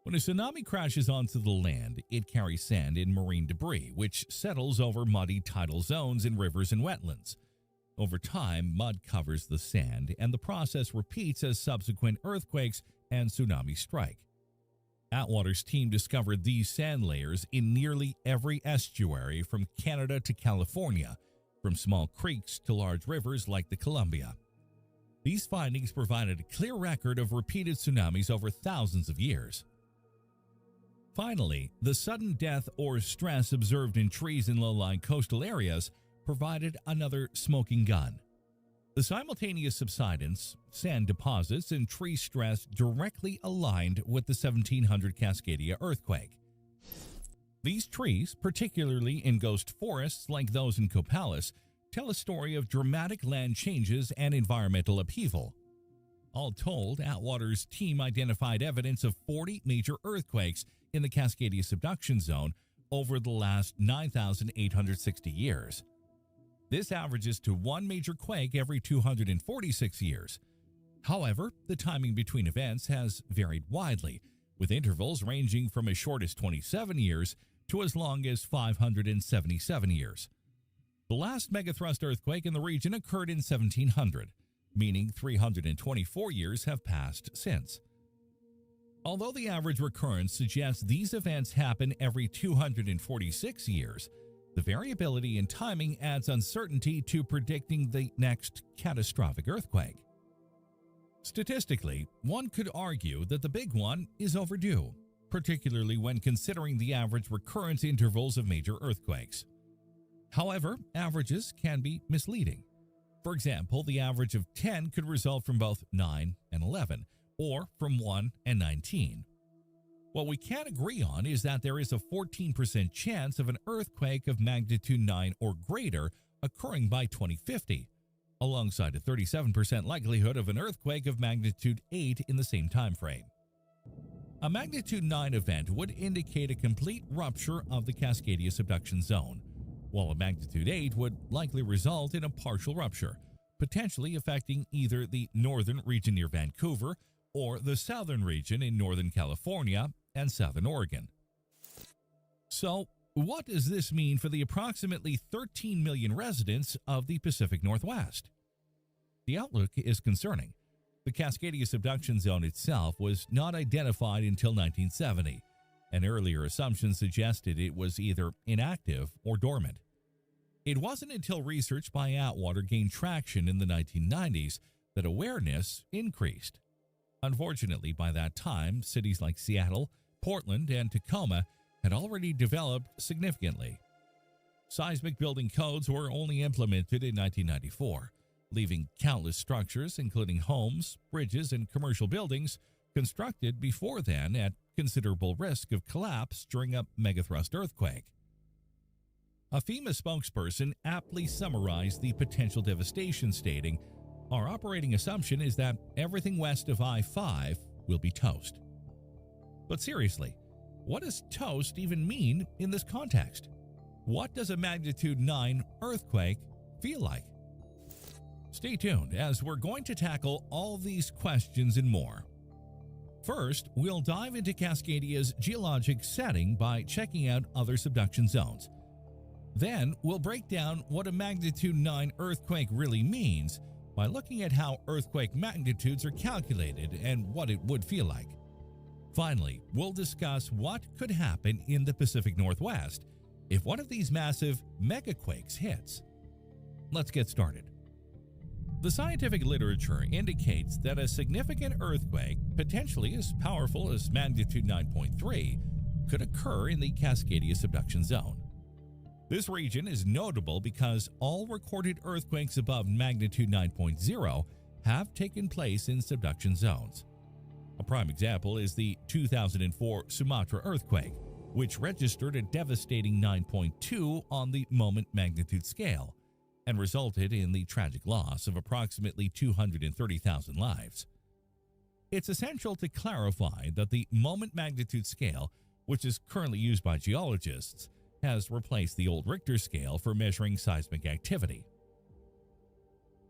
When a tsunami crashes onto the land, it carries sand and marine debris, which settles over muddy tidal zones in rivers and wetlands. Over time, mud covers the sand, and the process repeats as subsequent earthquakes and tsunamis strike. Atwater's team discovered these sand layers in nearly every estuary from Canada to California, from small creeks to large rivers like the Columbia. These findings provided a clear record of repeated tsunamis over thousands of years. Finally, the sudden death or stress observed in trees in low-lying coastal areas provided another smoking gun. The simultaneous subsidence, sand deposits, and tree stress directly aligned with the 1700 Cascadia earthquake. These trees, particularly in ghost forests like those in Copalis, tell a story of dramatic land changes and environmental upheaval. All told, Atwater's team identified evidence of 40 major earthquakes in the Cascadia subduction zone over the last 9,860 years. This averages to one major quake every 246 years. However, the timing between events has varied widely, with intervals ranging from as short as 27 years to as long as 577 years. The last megathrust earthquake in the region occurred in 1700, meaning 324 years have passed since. Although the average recurrence suggests these events happen every 246 years, the variability in timing adds uncertainty to predicting the next catastrophic earthquake. Statistically, one could argue that the big one is overdue, particularly when considering the average recurrence intervals of major earthquakes. However, averages can be misleading. For example, the average of 10 could result from both 9 and 11, or from 1 and 19. What we can agree on is that there is a 14% chance of an earthquake of magnitude 9 or greater occurring by 2050, alongside a 37% likelihood of an earthquake of magnitude 8 in the same time frame. A magnitude 9 event would indicate a complete rupture of the Cascadia subduction zone, while a magnitude 8 would likely result in a partial rupture, potentially affecting either the northern region near Vancouver or the southern region in Northern California and Southern Oregon. So, what does this mean for the approximately 13 million residents of the Pacific Northwest? The outlook is concerning. The Cascadia subduction zone itself was not identified until 1970, and earlier assumptions suggested it was either inactive or dormant. It wasn't until research by Atwater gained traction in the 1990s that awareness increased. Unfortunately, by that time, cities like Seattle, Portland, and Tacoma had already developed significantly. Seismic building codes were only implemented in 1994, leaving countless structures, including homes, bridges, and commercial buildings, constructed before then at considerable risk of collapse during a megathrust earthquake. A FEMA spokesperson aptly summarized the potential devastation, stating, "Our operating assumption is that everything west of I-5 will be toast." But seriously, what does toast even mean in this context? What does a magnitude 9 earthquake feel like? Stay tuned, as we're going to tackle all these questions and more. First, we'll dive into Cascadia's geologic setting by checking out other subduction zones. Then, we'll break down what a magnitude 9 earthquake really means by looking at how earthquake magnitudes are calculated and what it would feel like. Finally, we'll discuss what could happen in the Pacific Northwest if one of these massive megaquakes hits. Let's get started. The scientific literature indicates that a significant earthquake, potentially as powerful as magnitude 9.3, could occur in the Cascadia subduction zone. This region is notable because all recorded earthquakes above magnitude 9.0 have taken place in subduction zones. A prime example is the 2004 Sumatra earthquake, which registered a devastating 9.2 on the moment magnitude scale and resulted in the tragic loss of approximately 230,000 lives. It's essential to clarify that the moment magnitude scale, which is currently used by geologists, has replaced the old Richter scale for measuring seismic activity.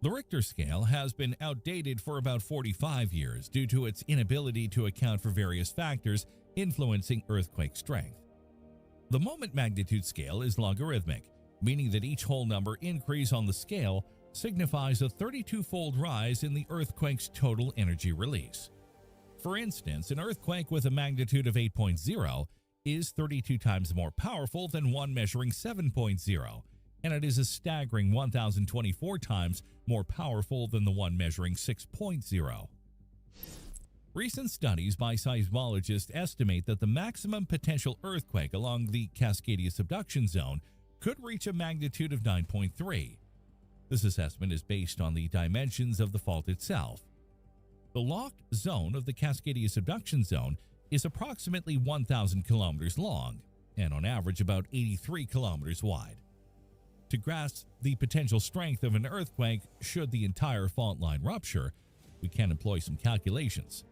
The Richter scale has been outdated for about 45 years due to its inability to account for various factors influencing earthquake strength. The moment magnitude scale is logarithmic, meaning that each whole number increase on the scale signifies a 32-fold rise in the earthquake's total energy release. For instance, an earthquake with a magnitude of 8.0 is 32 times more powerful than one measuring 7.0, and it is a staggering 1,024 times more powerful than the one measuring 6.0. Recent studies by seismologists estimate that the maximum potential earthquake along the Cascadia subduction zone could reach a magnitude of 9.3. This assessment is based on the dimensions of the fault itself. The locked zone of the Cascadia subduction zone is approximately 1,000 kilometers long and on average about 83 kilometers wide. To grasp the potential strength of an earthquake should the entire fault line rupture, we can employ some calculations.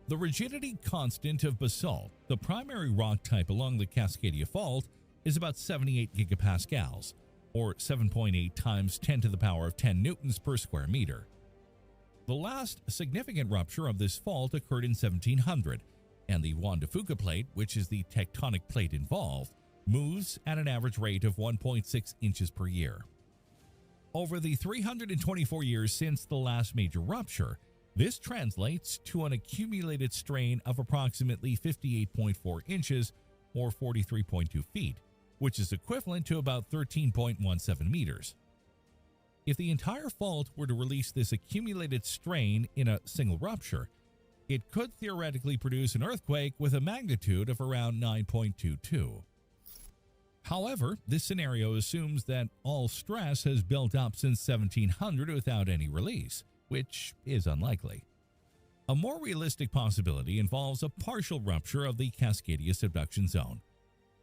The rigidity constant of basalt, the primary rock type along the Cascadia fault, is about 78 gigapascals, or 7.8 times 10 to the power of 10 newtons per square meter. The last significant rupture of this fault occurred in 1700, and the Juan de Fuca plate, which is the tectonic plate involved, moves at an average rate of 1.6 inches per year. Over the 324 years since the last major rupture, this translates to an accumulated strain of approximately 58.4 inches or 43.2 feet, which is equivalent to about 13.17 meters. If the entire fault were to release this accumulated strain in a single rupture, it could theoretically produce an earthquake with a magnitude of around 9.22. However, this scenario assumes that all stress has built up since 1700 without any release, which is unlikely. A more realistic possibility involves a partial rupture of the Cascadia subduction zone.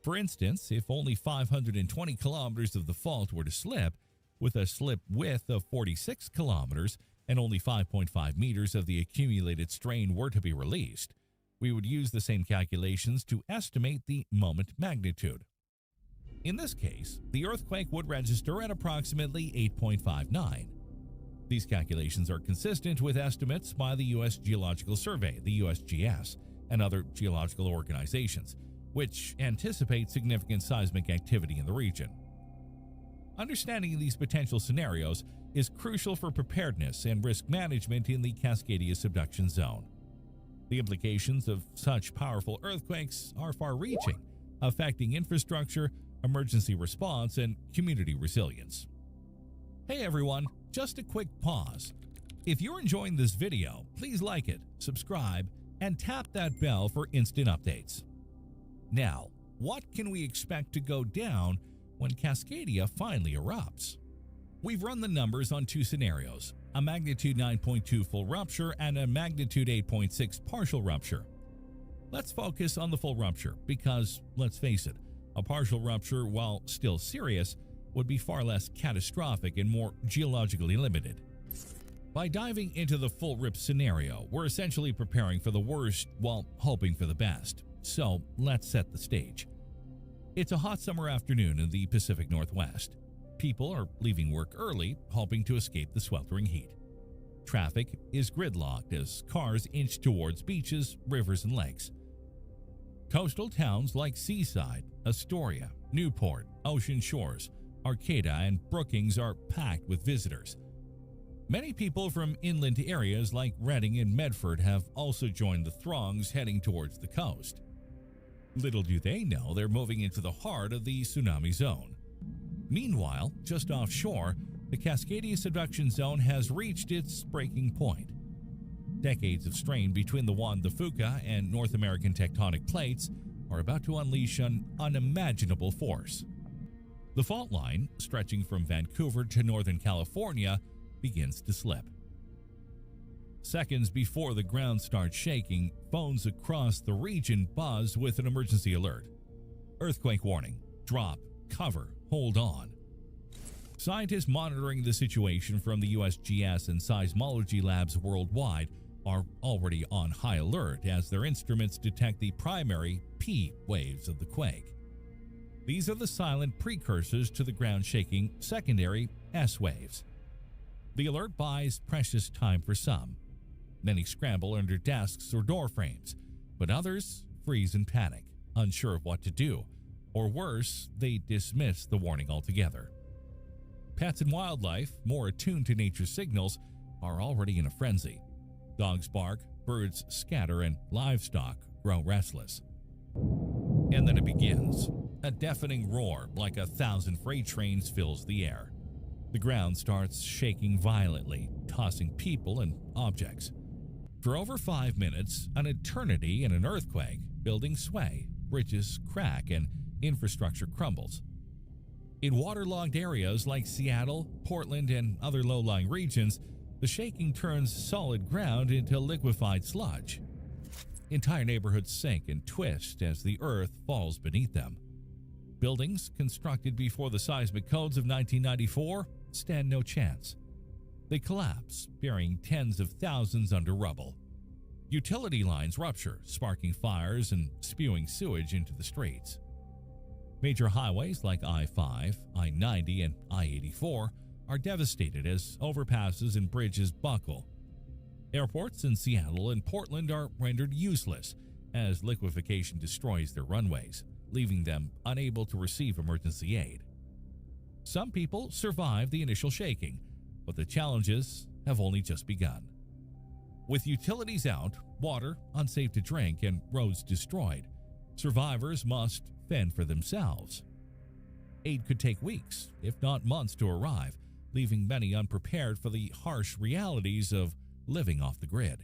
For instance, if only 520 kilometers of the fault were to slip, with a slip width of 46 kilometers and only 5.5 meters of the accumulated strain were to be released, we would use the same calculations to estimate the moment magnitude. In this case, the earthquake would register at approximately 8.59. These calculations are consistent with estimates by the U.S. Geological Survey, the USGS, and other geological organizations, which anticipate significant seismic activity in the region. Understanding these potential scenarios is crucial for preparedness and risk management in the Cascadia subduction zone. The implications of such powerful earthquakes are far-reaching, affecting infrastructure, emergency response, and community resilience. Hey everyone, just a quick pause. If you're enjoying this video, please like it, subscribe, and tap that bell for instant updates. Now, what can we expect to go down when Cascadia finally erupts? We've run the numbers on two scenarios, a magnitude 9.2 full rupture and a magnitude 8.6 partial rupture. Let's focus on the full rupture because, let's face it, a partial rupture, while still serious, would be far less catastrophic and more geologically limited. By diving into the full rip scenario, we're essentially preparing for the worst while hoping for the best. So let's set the stage. It's a hot summer afternoon in the Pacific Northwest. People are leaving work early, hoping to escape the sweltering heat. Traffic is gridlocked as cars inch towards beaches, rivers, and lakes. Coastal towns like Seaside, Astoria, Newport, Ocean Shores, Arcata, and Brookings are packed with visitors. Many people from inland areas like Redding and Medford have also joined the throngs heading towards the coast. Little do they know they're moving into the heart of the tsunami zone. Meanwhile, just offshore, the Cascadia subduction zone has reached its breaking point. Decades of strain between the Juan de Fuca and North American tectonic plates are about to unleash an unimaginable force. The fault line, stretching from Vancouver to Northern California, begins to slip. Seconds before the ground starts shaking, phones across the region buzz with an emergency alert. Earthquake warning. Drop. Cover. Hold on. Scientists monitoring the situation from the USGS and seismology labs worldwide are already on high alert as their instruments detect the primary P waves of the quake. These are the silent precursors to the ground-shaking secondary S waves. The alert buys precious time for some. Many scramble under desks or door frames, but others freeze in panic, unsure of what to do, or worse, they dismiss the warning altogether. Pets and wildlife, more attuned to nature's signals, are already in a frenzy. Dogs bark, birds scatter, and livestock grow restless. And then it begins. A deafening roar like 1,000 freight trains fills the air. The ground starts shaking violently, tossing people and objects. For over 5 minutes, an eternity in an earthquake, buildings sway, bridges crack, and infrastructure crumbles. In waterlogged areas like Seattle, Portland, and other low-lying regions, the shaking turns solid ground into liquefied sludge. Entire neighborhoods sink and twist as the earth falls beneath them. Buildings constructed before the seismic codes of 1994 stand no chance. They collapse, burying tens of thousands under rubble. Utility lines rupture, sparking fires and spewing sewage into the streets. Major highways like I-5, I-90, and I-84 are devastated as overpasses and bridges buckle. Airports in Seattle and Portland are rendered useless as liquefaction destroys their runways, leaving them unable to receive emergency aid. Some people survive the initial shaking, but the challenges have only just begun. With utilities out, water unsafe to drink, and roads destroyed, survivors must fend for themselves. Aid could take weeks, if not months, to arrive, leaving many unprepared for the harsh realities of living off the grid.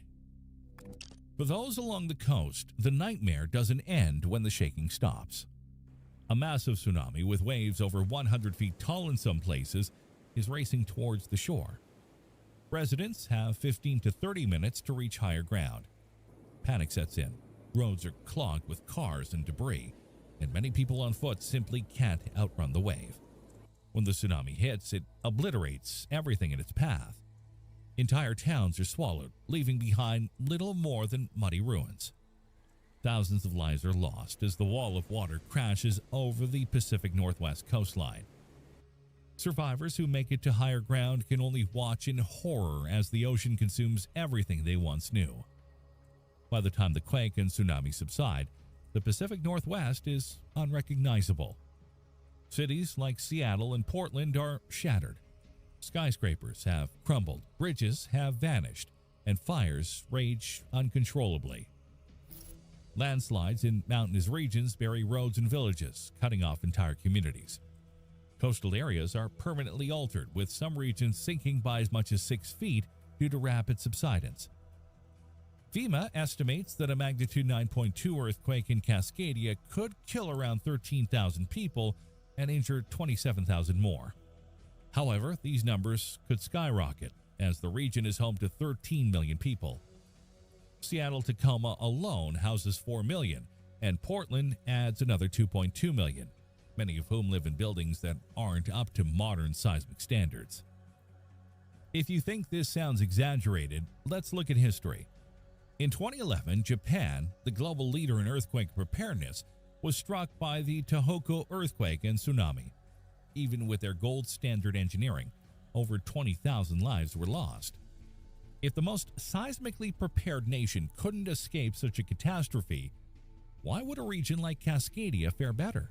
For those along the coast, the nightmare doesn't end when the shaking stops. A massive tsunami with waves over 100 feet tall in some places is racing towards the shore. Residents have 15 to 30 minutes to reach higher ground. Panic sets in. Roads are clogged with cars and debris, and many people on foot simply can't outrun the wave. When the tsunami hits, it obliterates everything in its path. Entire towns are swallowed, leaving behind little more than muddy ruins. Thousands of lives are lost as the wall of water crashes over the Pacific Northwest coastline. Survivors who make it to higher ground can only watch in horror as the ocean consumes everything they once knew. By the time the quake and tsunami subside, the Pacific Northwest is unrecognizable. Cities like Seattle and Portland are shattered. Skyscrapers have crumbled, bridges have vanished, and fires rage uncontrollably. Landslides in mountainous regions bury roads and villages, cutting off entire communities. Coastal areas are permanently altered, with some regions sinking by as much as 6 feet due to rapid subsidence. FEMA estimates that a magnitude 9.2 earthquake in Cascadia could kill around 13,000 people and injure 27,000 more. However, these numbers could skyrocket as the region is home to 13 million people. Seattle-Tacoma alone houses 4 million, and Portland adds another 2.2 million, many of whom live in buildings that aren't up to modern seismic standards. If you think this sounds exaggerated, let's look at history. In 2011, Japan, the global leader in earthquake preparedness, was struck by the Tohoku earthquake and tsunami. Even with their gold standard engineering, over 20,000 lives were lost. If the most seismically prepared nation couldn't escape such a catastrophe, why would a region like Cascadia fare better?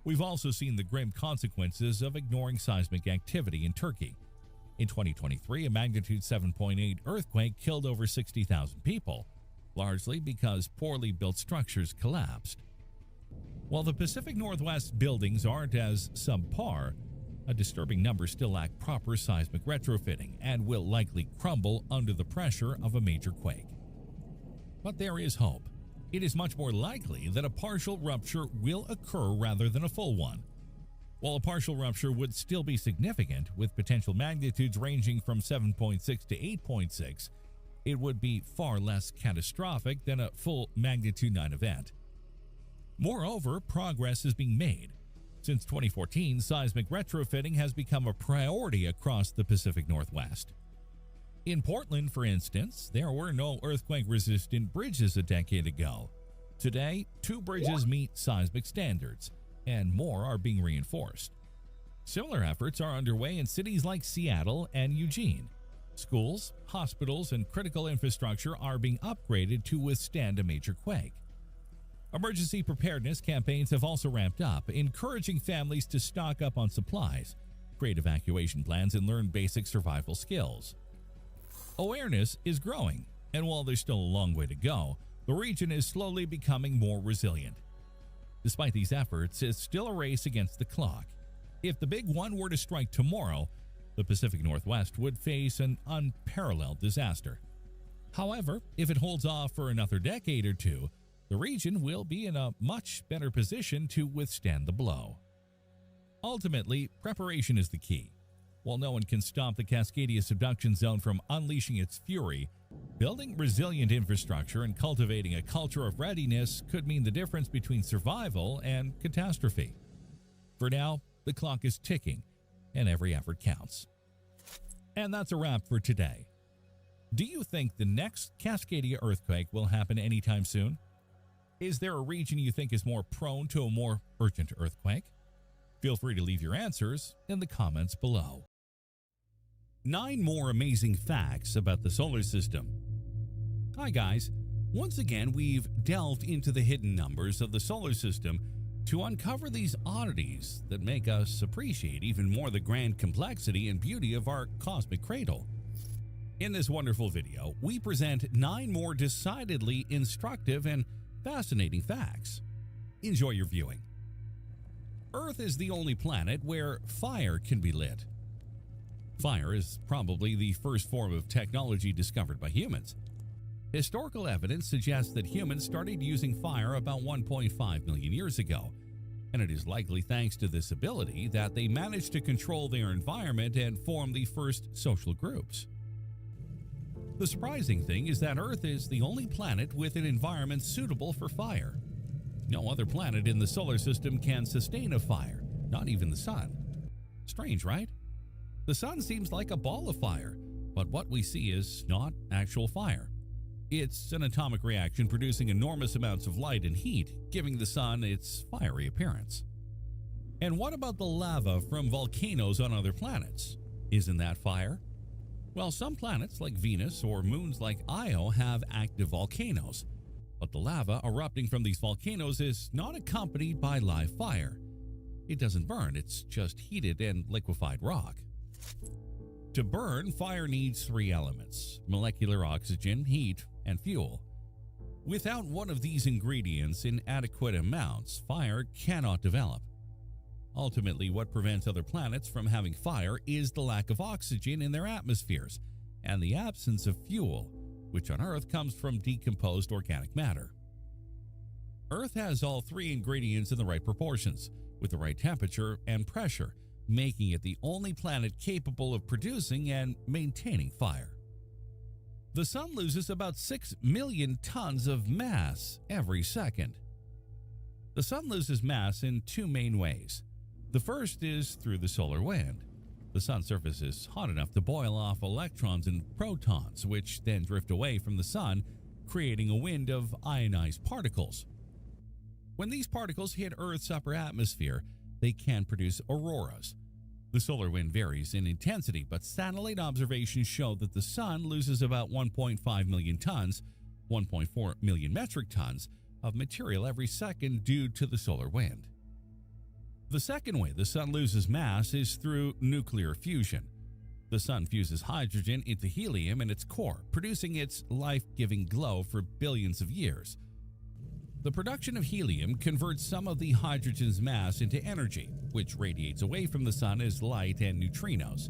We've also seen the grim consequences of ignoring seismic activity in Turkey. In 2023, a magnitude 7.8 earthquake killed over 60,000 people, largely because poorly built structures collapsed. While the Pacific Northwest buildings aren't as subpar, a disturbing number still lack proper seismic retrofitting and will likely crumble under the pressure of a major quake. But there is hope. It is much more likely that a partial rupture will occur rather than a full one. While a partial rupture would still be significant, with potential magnitudes ranging from 7.6 to 8.6, it would be far less catastrophic than a full magnitude 9 event. Moreover, progress is being made. Since 2014, seismic retrofitting has become a priority across the Pacific Northwest. In Portland, for instance, there were no earthquake-resistant bridges a decade ago. Today, 2 bridges meet seismic standards, and more are being reinforced. Similar efforts are underway in cities like Seattle and Eugene. Schools, hospitals, and critical infrastructure are being upgraded to withstand a major quake. Emergency preparedness campaigns have also ramped up, encouraging families to stock up on supplies, create evacuation plans, and learn basic survival skills. Awareness is growing, and while there's still a long way to go, the region is slowly becoming more resilient. Despite these efforts, it's still a race against the clock. If the big one were to strike tomorrow, the Pacific Northwest would face an unparalleled disaster. However, if it holds off for another decade or two, the region will be in a much better position to withstand the blow. Ultimately, preparation is the key. While no one can stop the Cascadia subduction zone from unleashing its fury, building resilient infrastructure and cultivating a culture of readiness could mean the difference between survival and catastrophe. For now, the clock is ticking, and every effort counts. And that's a wrap for today. Do you think the next Cascadia earthquake will happen anytime soon? Is there a region you think is more prone to a more urgent earthquake? Feel free to leave your answers in the comments below. 9 more amazing facts about the solar system. Hi guys, once again we've delved into the hidden numbers of the solar system to uncover these oddities that make us appreciate even more the grand complexity and beauty of our cosmic cradle. In this wonderful video, we present 9 more decidedly instructive and fascinating facts. Enjoy your viewing. Earth is the only planet where fire can be lit. Fire is probably the first form of technology discovered by humans. Historical evidence suggests that humans started using fire about 1.5 million years ago, and it is likely thanks to this ability that they managed to control their environment and form the first social groups. The surprising thing is that Earth is the only planet with an environment suitable for fire. No other planet in the solar system can sustain a fire, not even the Sun. Strange, right? The Sun seems like a ball of fire, but what we see is not actual fire. It's an atomic reaction producing enormous amounts of light and heat, giving the Sun its fiery appearance. And what about the lava from volcanoes on other planets? Isn't that fire? Well, some planets like Venus or moons like Io have active volcanoes, but the lava erupting from these volcanoes is not accompanied by live fire. It doesn't burn, it's just heated and liquefied rock. To burn, fire needs 3 elements: molecular oxygen, heat, and fuel. Without one of these ingredients in adequate amounts, fire cannot develop. Ultimately, what prevents other planets from having fire is the lack of oxygen in their atmospheres and the absence of fuel, which on Earth comes from decomposed organic matter. Earth has all 3 ingredients in the right proportions, with the right temperature and pressure, making it the only planet capable of producing and maintaining fire. The Sun loses about 6 million tons of mass every second. The Sun loses mass in 2 main ways. The first is through the solar wind. The Sun's surface is hot enough to boil off electrons and protons, which then drift away from the Sun, creating a wind of ionized particles. When these particles hit Earth's upper atmosphere, they can produce auroras. The solar wind varies in intensity, but satellite observations show that the Sun loses about 1.5 million tons, 1.4 million metric tons, of material every second due to the solar wind. The second way the Sun loses mass is through nuclear fusion. The Sun fuses hydrogen into helium in its core, producing its life-giving glow for billions of years. The production of helium converts some of the hydrogen's mass into energy, which radiates away from the Sun as light and neutrinos.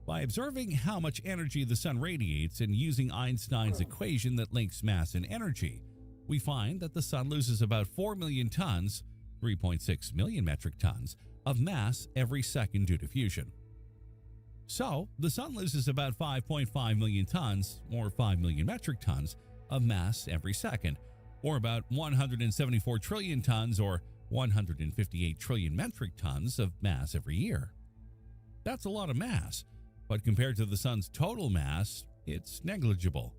By observing how much energy the Sun radiates and using Einstein's equation that links mass and energy, we find that the Sun loses about 4 million tons, 3.6 million metric tons, of mass every second due to fusion. So, the Sun loses about 5.5 million tons, or 5 million metric tons, of mass every second, or about 174 trillion tons, or 158 trillion metric tons of mass every year. That's a lot of mass, but compared to the Sun's total mass, it's negligible.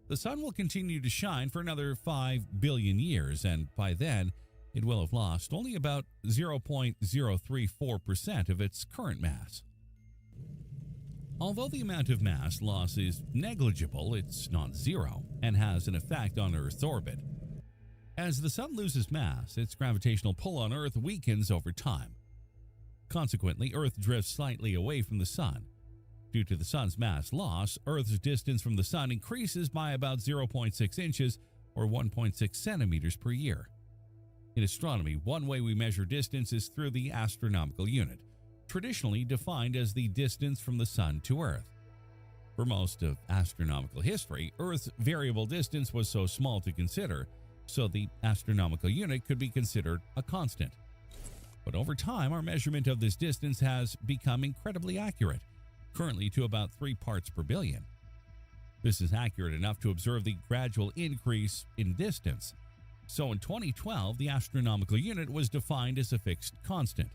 The Sun will continue to shine for another 5 billion years, and by then, it will have lost only about 0.034% of its current mass. Although the amount of mass loss is negligible, it's not zero and has an effect on Earth's orbit. As the Sun loses mass, its gravitational pull on Earth weakens over time. Consequently, Earth drifts slightly away from the Sun. Due to the Sun's mass loss, Earth's distance from the Sun increases by about 0.6 inches or 1.6 centimeters per year. In astronomy, one way we measure distance is through the astronomical unit, traditionally defined as the distance from the Sun to Earth. For most of astronomical history, Earth's variable distance was so small to consider, so the astronomical unit could be considered a constant. But over time, our measurement of this distance has become incredibly accurate, currently to about 3 parts per billion. This is accurate enough to observe the gradual increase in distance. So in 2012, the astronomical unit was defined as a fixed constant.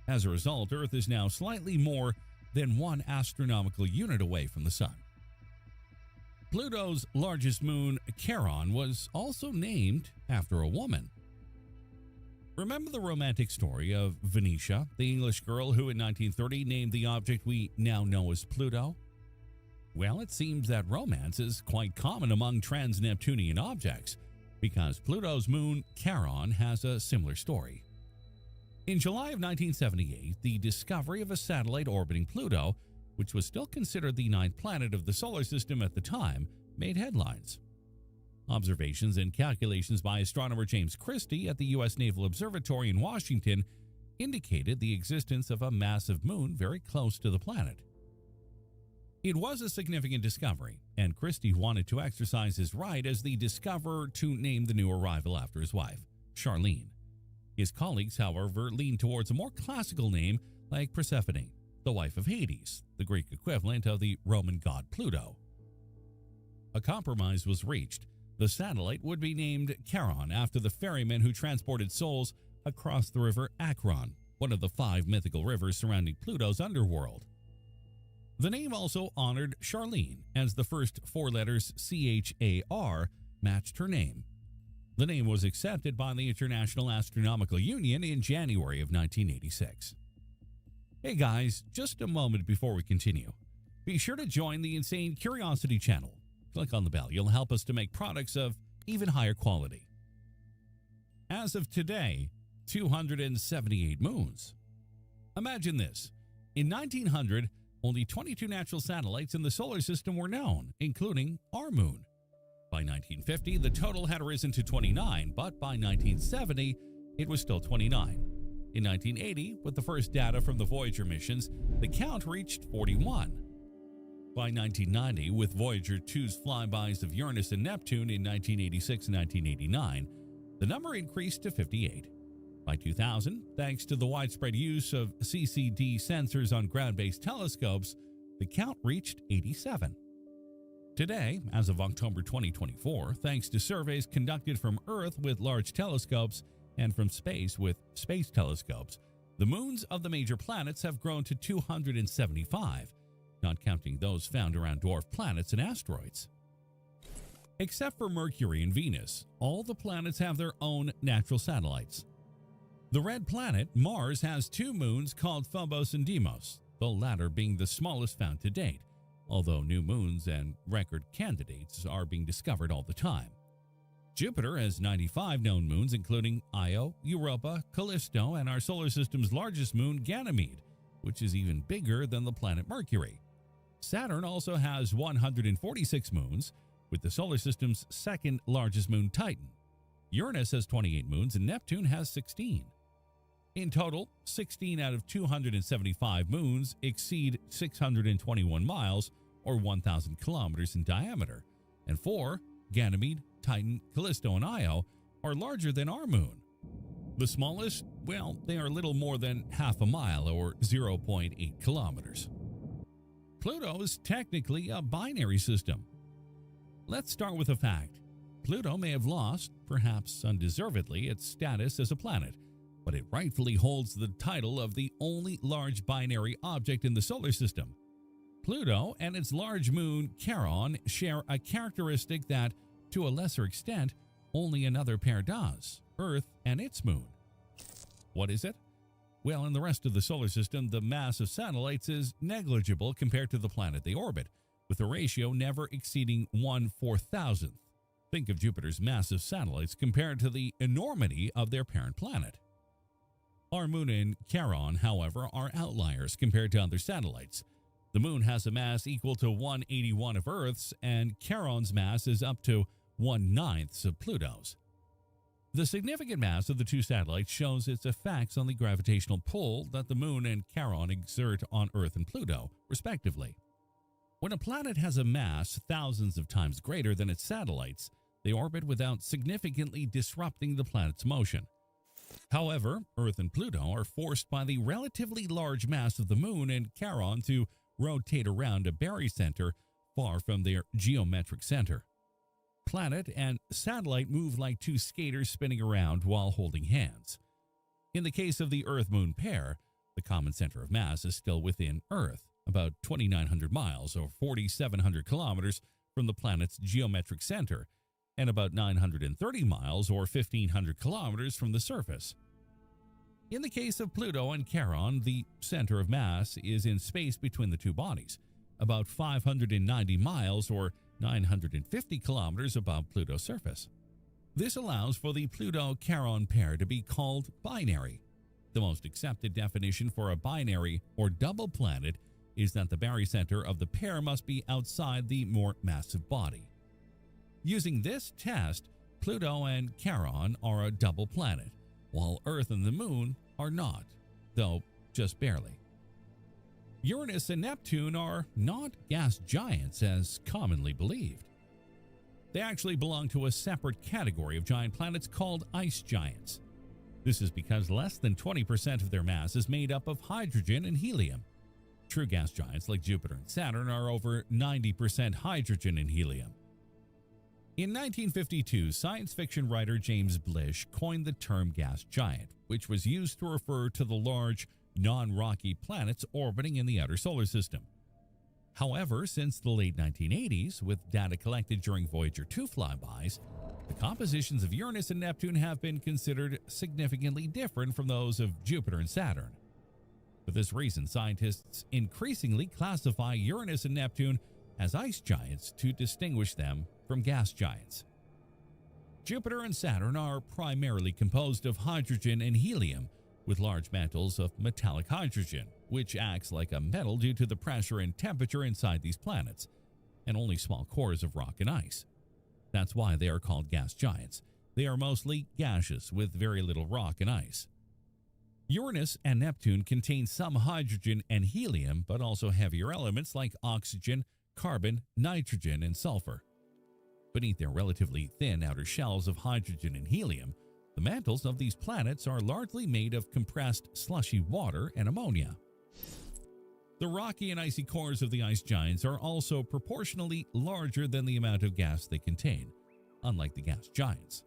As a result, Earth is now slightly more than 1 astronomical unit away from the Sun. Pluto's largest moon, Charon, was also named after a woman. Remember the romantic story of Venetia, the English girl who in 1930 named the object we now know as Pluto? Well, it seems that romance is quite common among trans-Neptunian objects, because Pluto's moon, Charon, has a similar story. In July of 1978, the discovery of a satellite orbiting Pluto, which was still considered the 9th planet of the solar system at the time, made headlines. Observations and calculations by astronomer James Christie at the U.S. Naval Observatory in Washington indicated the existence of a massive moon very close to the planet. It was a significant discovery, and Christie wanted to exercise his right as the discoverer to name the new arrival after his wife, Charlene. His colleagues, however, leaned towards a more classical name like Persephone, the wife of Hades, the Greek equivalent of the Roman god Pluto. A compromise was reached. The satellite would be named Charon after the ferryman who transported souls across the river Acheron, one of the 5 mythical rivers surrounding Pluto's underworld. The name also honored Charlene, as the first 4 letters CHAR matched her name. The name was accepted by the International Astronomical Union in January of 1986. Hey guys, just a moment before we continue. Be sure to join the Insane Curiosity channel. Click on the bell. You'll help us to make products of even higher quality. As of today, 278 moons. Imagine this. In 1900, only 22 natural satellites in the solar system were known, including our moon. By 1950, the total had risen to 29, but by 1970, it was still 29. In 1980, with the first data from the Voyager missions, the count reached 41. By 1990, with Voyager 2's flybys of Uranus and Neptune in 1986 and 1989, the number increased to 58. By 2000, thanks to the widespread use of CCD sensors on ground-based telescopes, the count reached 87. Today, as of October 2024, thanks to surveys conducted from Earth with large telescopes and from space with space telescopes, the moons of the major planets have grown to 275, not counting those found around dwarf planets and asteroids. Except for Mercury and Venus, all the planets have their own natural satellites. The red planet, Mars, has 2 moons called Phobos and Deimos, the latter being the smallest found to date, although new moons and record candidates are being discovered all the time. Jupiter has 95 known moons, including Io, Europa, Callisto, and our solar system's largest moon, Ganymede, which is even bigger than the planet Mercury. Saturn also has 146 moons, with the solar system's second largest moon, Titan. Uranus has 28 moons, and Neptune has 16. In total, 16 out of 275 moons exceed 621 miles or 1,000 kilometers in diameter, and 4, Ganymede, Titan, Callisto, and Io, are larger than our moon. The smallest, well, they are little more than half a mile or 0.8 kilometers. Pluto is technically a binary system. Let's start with a fact. Pluto may have lost, perhaps undeservedly, its status as a planet, but it rightfully holds the title of the only large binary object in the solar system. Pluto and its large moon Charon share a characteristic that, to a lesser extent, only another pair does: Earth and its moon. What is it? Well, in the rest of the solar system, the mass of satellites is negligible compared to the planet they orbit, with a ratio never exceeding 1/4000th. Think of Jupiter's massive satellites compared to the enormity of their parent planet. Our moon and Charon, however, are outliers compared to other satellites. The moon has a mass equal to 1/81 of Earth's, and Charon's mass is up to 1/9 of Pluto's. The significant mass of the two satellites shows its effects on the gravitational pull that the moon and Charon exert on Earth and Pluto, respectively. When a planet has a mass thousands of times greater than its satellites, they orbit without significantly disrupting the planet's motion. However, Earth and Pluto are forced by the relatively large mass of the moon and Charon to rotate around a barycenter far from their geometric center. Planet and satellite move like two skaters spinning around while holding hands. In the case of the Earth-Moon pair, the common center of mass is still within Earth, about 2,900 miles or 4,700 kilometers from the planet's geometric center, and about 930 miles or 1,500 kilometers from the surface. In the case of Pluto and Charon, the center of mass is in space between the two bodies, about 590 miles or 950 kilometers above Pluto's surface. This allows for the Pluto-Charon pair to be called binary. The most accepted definition for a binary or double planet is that the barycenter of the pair must be outside the more massive body. Using this test, Pluto and Charon are a double planet, while Earth and the Moon are not, though just barely. Uranus and Neptune are not gas giants as commonly believed. They actually belong to a separate category of giant planets called ice giants. This is because less than 20% of their mass is made up of hydrogen and helium. True gas giants like Jupiter and Saturn are over 90% hydrogen and helium. In 1952, science fiction writer James Blish coined the term gas giant, which was used to refer to the large, non-rocky planets orbiting in the outer solar system. However, since the late 1980s, with data collected during Voyager 2 flybys, the compositions of Uranus and Neptune have been considered significantly different from those of Jupiter and Saturn. For this reason, scientists increasingly classify Uranus and Neptune as ice giants to distinguish them from gas giants. Jupiter and Saturn are primarily composed of hydrogen and helium, with large mantles of metallic hydrogen, which acts like a metal due to the pressure and temperature inside these planets, and only small cores of rock and ice. That's why they are called gas giants. They are mostly gaseous with very little rock and ice. Uranus and Neptune contain some hydrogen and helium, but also heavier elements like oxygen, carbon, nitrogen, and sulfur. Beneath their relatively thin outer shells of hydrogen and helium, the mantles of these planets are largely made of compressed slushy water and ammonia. The rocky and icy cores of the ice giants are also proportionally larger than the amount of gas they contain, unlike the gas giants.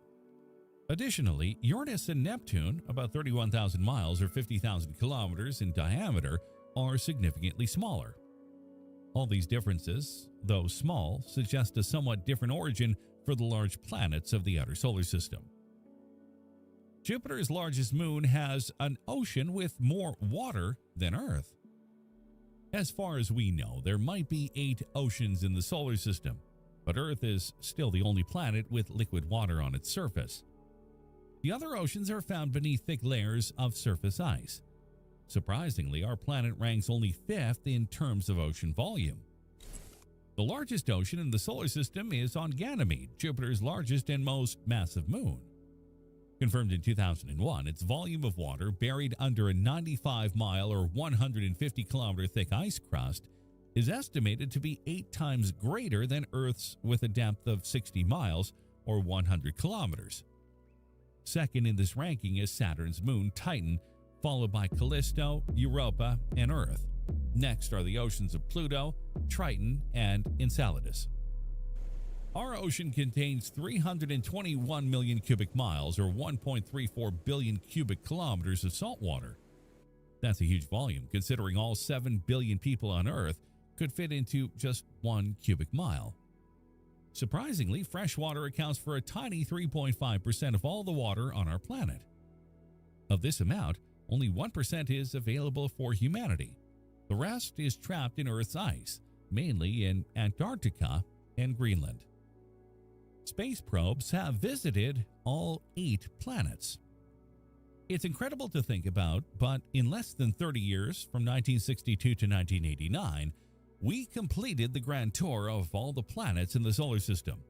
Additionally, Uranus and Neptune, about 31,000 miles or 50,000 kilometers in diameter, are significantly smaller. All these differences, though small, suggest a somewhat different origin for the large planets of the outer solar system. Jupiter's largest moon has an ocean with more water than Earth. As far as we know, there might be 8 oceans in the solar system, but Earth is still the only planet with liquid water on its surface. The other oceans are found beneath thick layers of surface ice. Surprisingly, our planet ranks only 5th in terms of ocean volume. The largest ocean in the solar system is on Ganymede, Jupiter's largest and most massive moon. Confirmed in 2001, its volume of water buried under a 95-mile or 150-kilometer thick ice crust is estimated to be 8 times greater than Earth's with a depth of 60 miles or 100 kilometers. Second in this ranking is Saturn's moon Titan, followed by Callisto, Europa, and Earth. Next are the oceans of Pluto, Triton, and Enceladus. Our ocean contains 321 million cubic miles, or 1.34 billion cubic kilometers of salt water. That's a huge volume, considering all 7 billion people on Earth could fit into just 1 cubic mile. Surprisingly, fresh water accounts for a tiny 3.5% of all the water on our planet. Of this amount, only 1% is available for humanity. The rest is trapped in Earth's ice, mainly in Antarctica and Greenland. Space probes have visited all 8 planets. It's incredible to think about, but in less than 30 years, from 1962 to 1989, we completed the grand tour of all the planets in the solar system.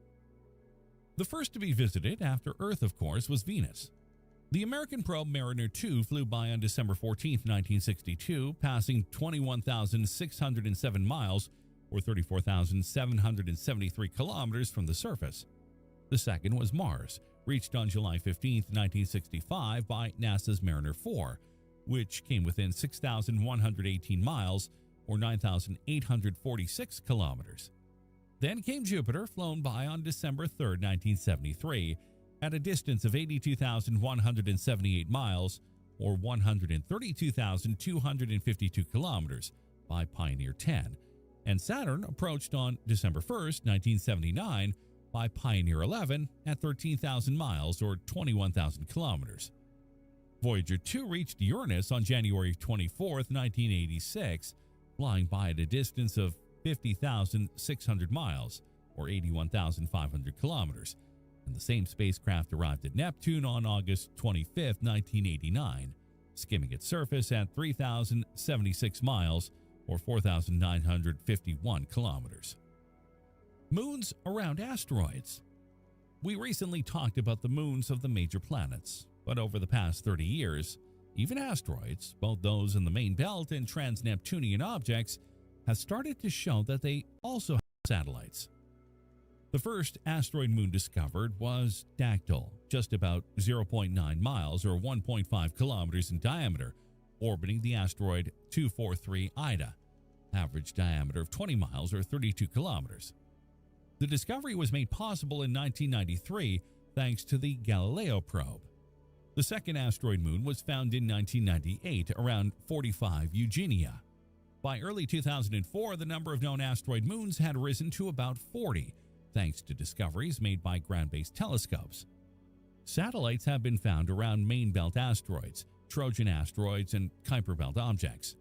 The first to be visited after Earth, of course, was Venus. The American probe Mariner 2 flew by on December 14, 1962, passing 21,607 miles, or 34,773 kilometers from the surface. The second was Mars, reached on July 15, 1965 by NASA's Mariner 4, which came within 6,118 miles, or 9,846 kilometers. Then came Jupiter, flown by on December 3, 1973, at a distance of 82,178 miles, or 132,252 kilometers, by Pioneer 10, and Saturn approached on December 1, 1979, by Pioneer 11 at 13,000 miles, or 21,000 kilometers. Voyager 2 reached Uranus on January 24, 1986, flying by at a distance of 50,600 miles, or 81,500 kilometers, and the same spacecraft arrived at Neptune on August 25, 1989, skimming its surface at 3,076 miles, or 4,951 kilometers. Moons around asteroids. We recently talked about the moons of the major planets, but over the past 30 years, even asteroids, both those in the main belt and trans-Neptunian objects, have started to show that they also have satellites. The first asteroid moon discovered was Dactyl, just about 0.9 miles or 1.5 kilometers in diameter, orbiting the asteroid 243 Ida, average diameter of 20 miles or 32 kilometers. The discovery was made possible in 1993 thanks to the Galileo probe. The second asteroid moon was found in 1998 around 45 Eugenia. By early 2004, the number of known asteroid moons had risen to about 40, thanks to discoveries made by ground-based telescopes. Satellites have been found around main belt asteroids, Trojan asteroids, and Kuiper belt objects.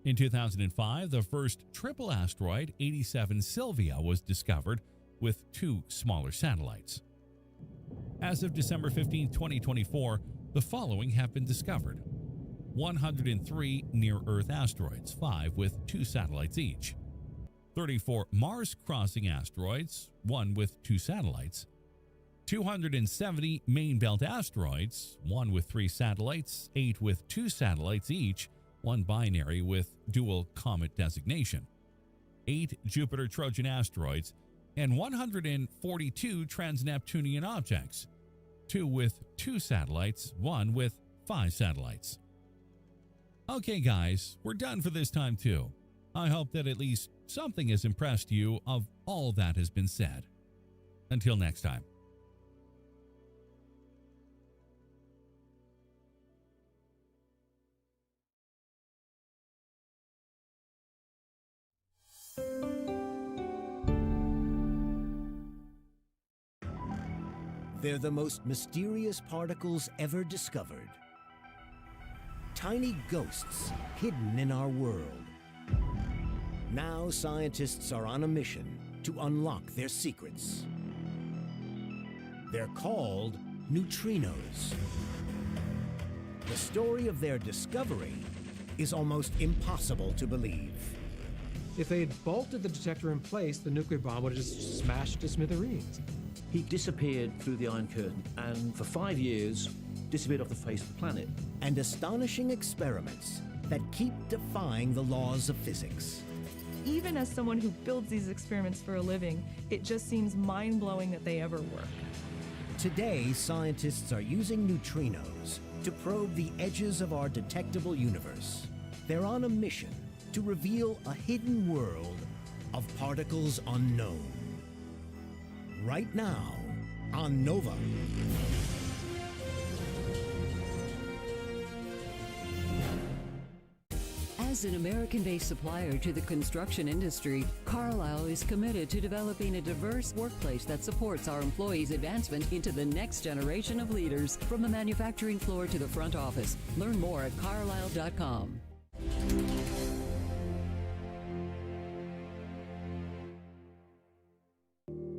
In 2005, the first triple asteroid, 87 Sylvia, was discovered with 2 smaller satellites. As of December 15, 2024, the following have been discovered: 103 near-Earth asteroids, 5 with 2 satellites each; 34 Mars-crossing asteroids, 1 with 2 satellites; 270 main belt asteroids, 1 with 3 satellites, 8 with 2 satellites each, 1 binary with dual comet designation; 8 Jupiter Trojan asteroids, and 142 trans-Neptunian objects, 2 with 2 satellites, 1 with 5 satellites. Okay guys, we're done for this time too. I hope that at least something has impressed you of all that has been said. Until next time. They're the most mysterious particles ever discovered. Tiny ghosts hidden in our world. Now scientists are on a mission to unlock their secrets. They're called neutrinos. The story of their discovery is almost impossible to believe. If they had bolted the detector in place, the nuclear bomb would have just smashed to smithereens. He disappeared through the Iron Curtain and for 5 years disappeared off the face of the planet. And astonishing experiments that keep defying the laws of physics. Even as someone who builds these experiments for a living, it just seems mind-blowing that they ever work. Today, scientists are using neutrinos to probe the edges of our detectable universe. They're on a mission to reveal a hidden world of particles unknown. Right now on Nova. As an American-based supplier to the construction industry, Carlisle is committed to developing a diverse workplace that supports our employees' advancement into the next generation of leaders, from the manufacturing floor to the front office. Learn more at carlisle.com.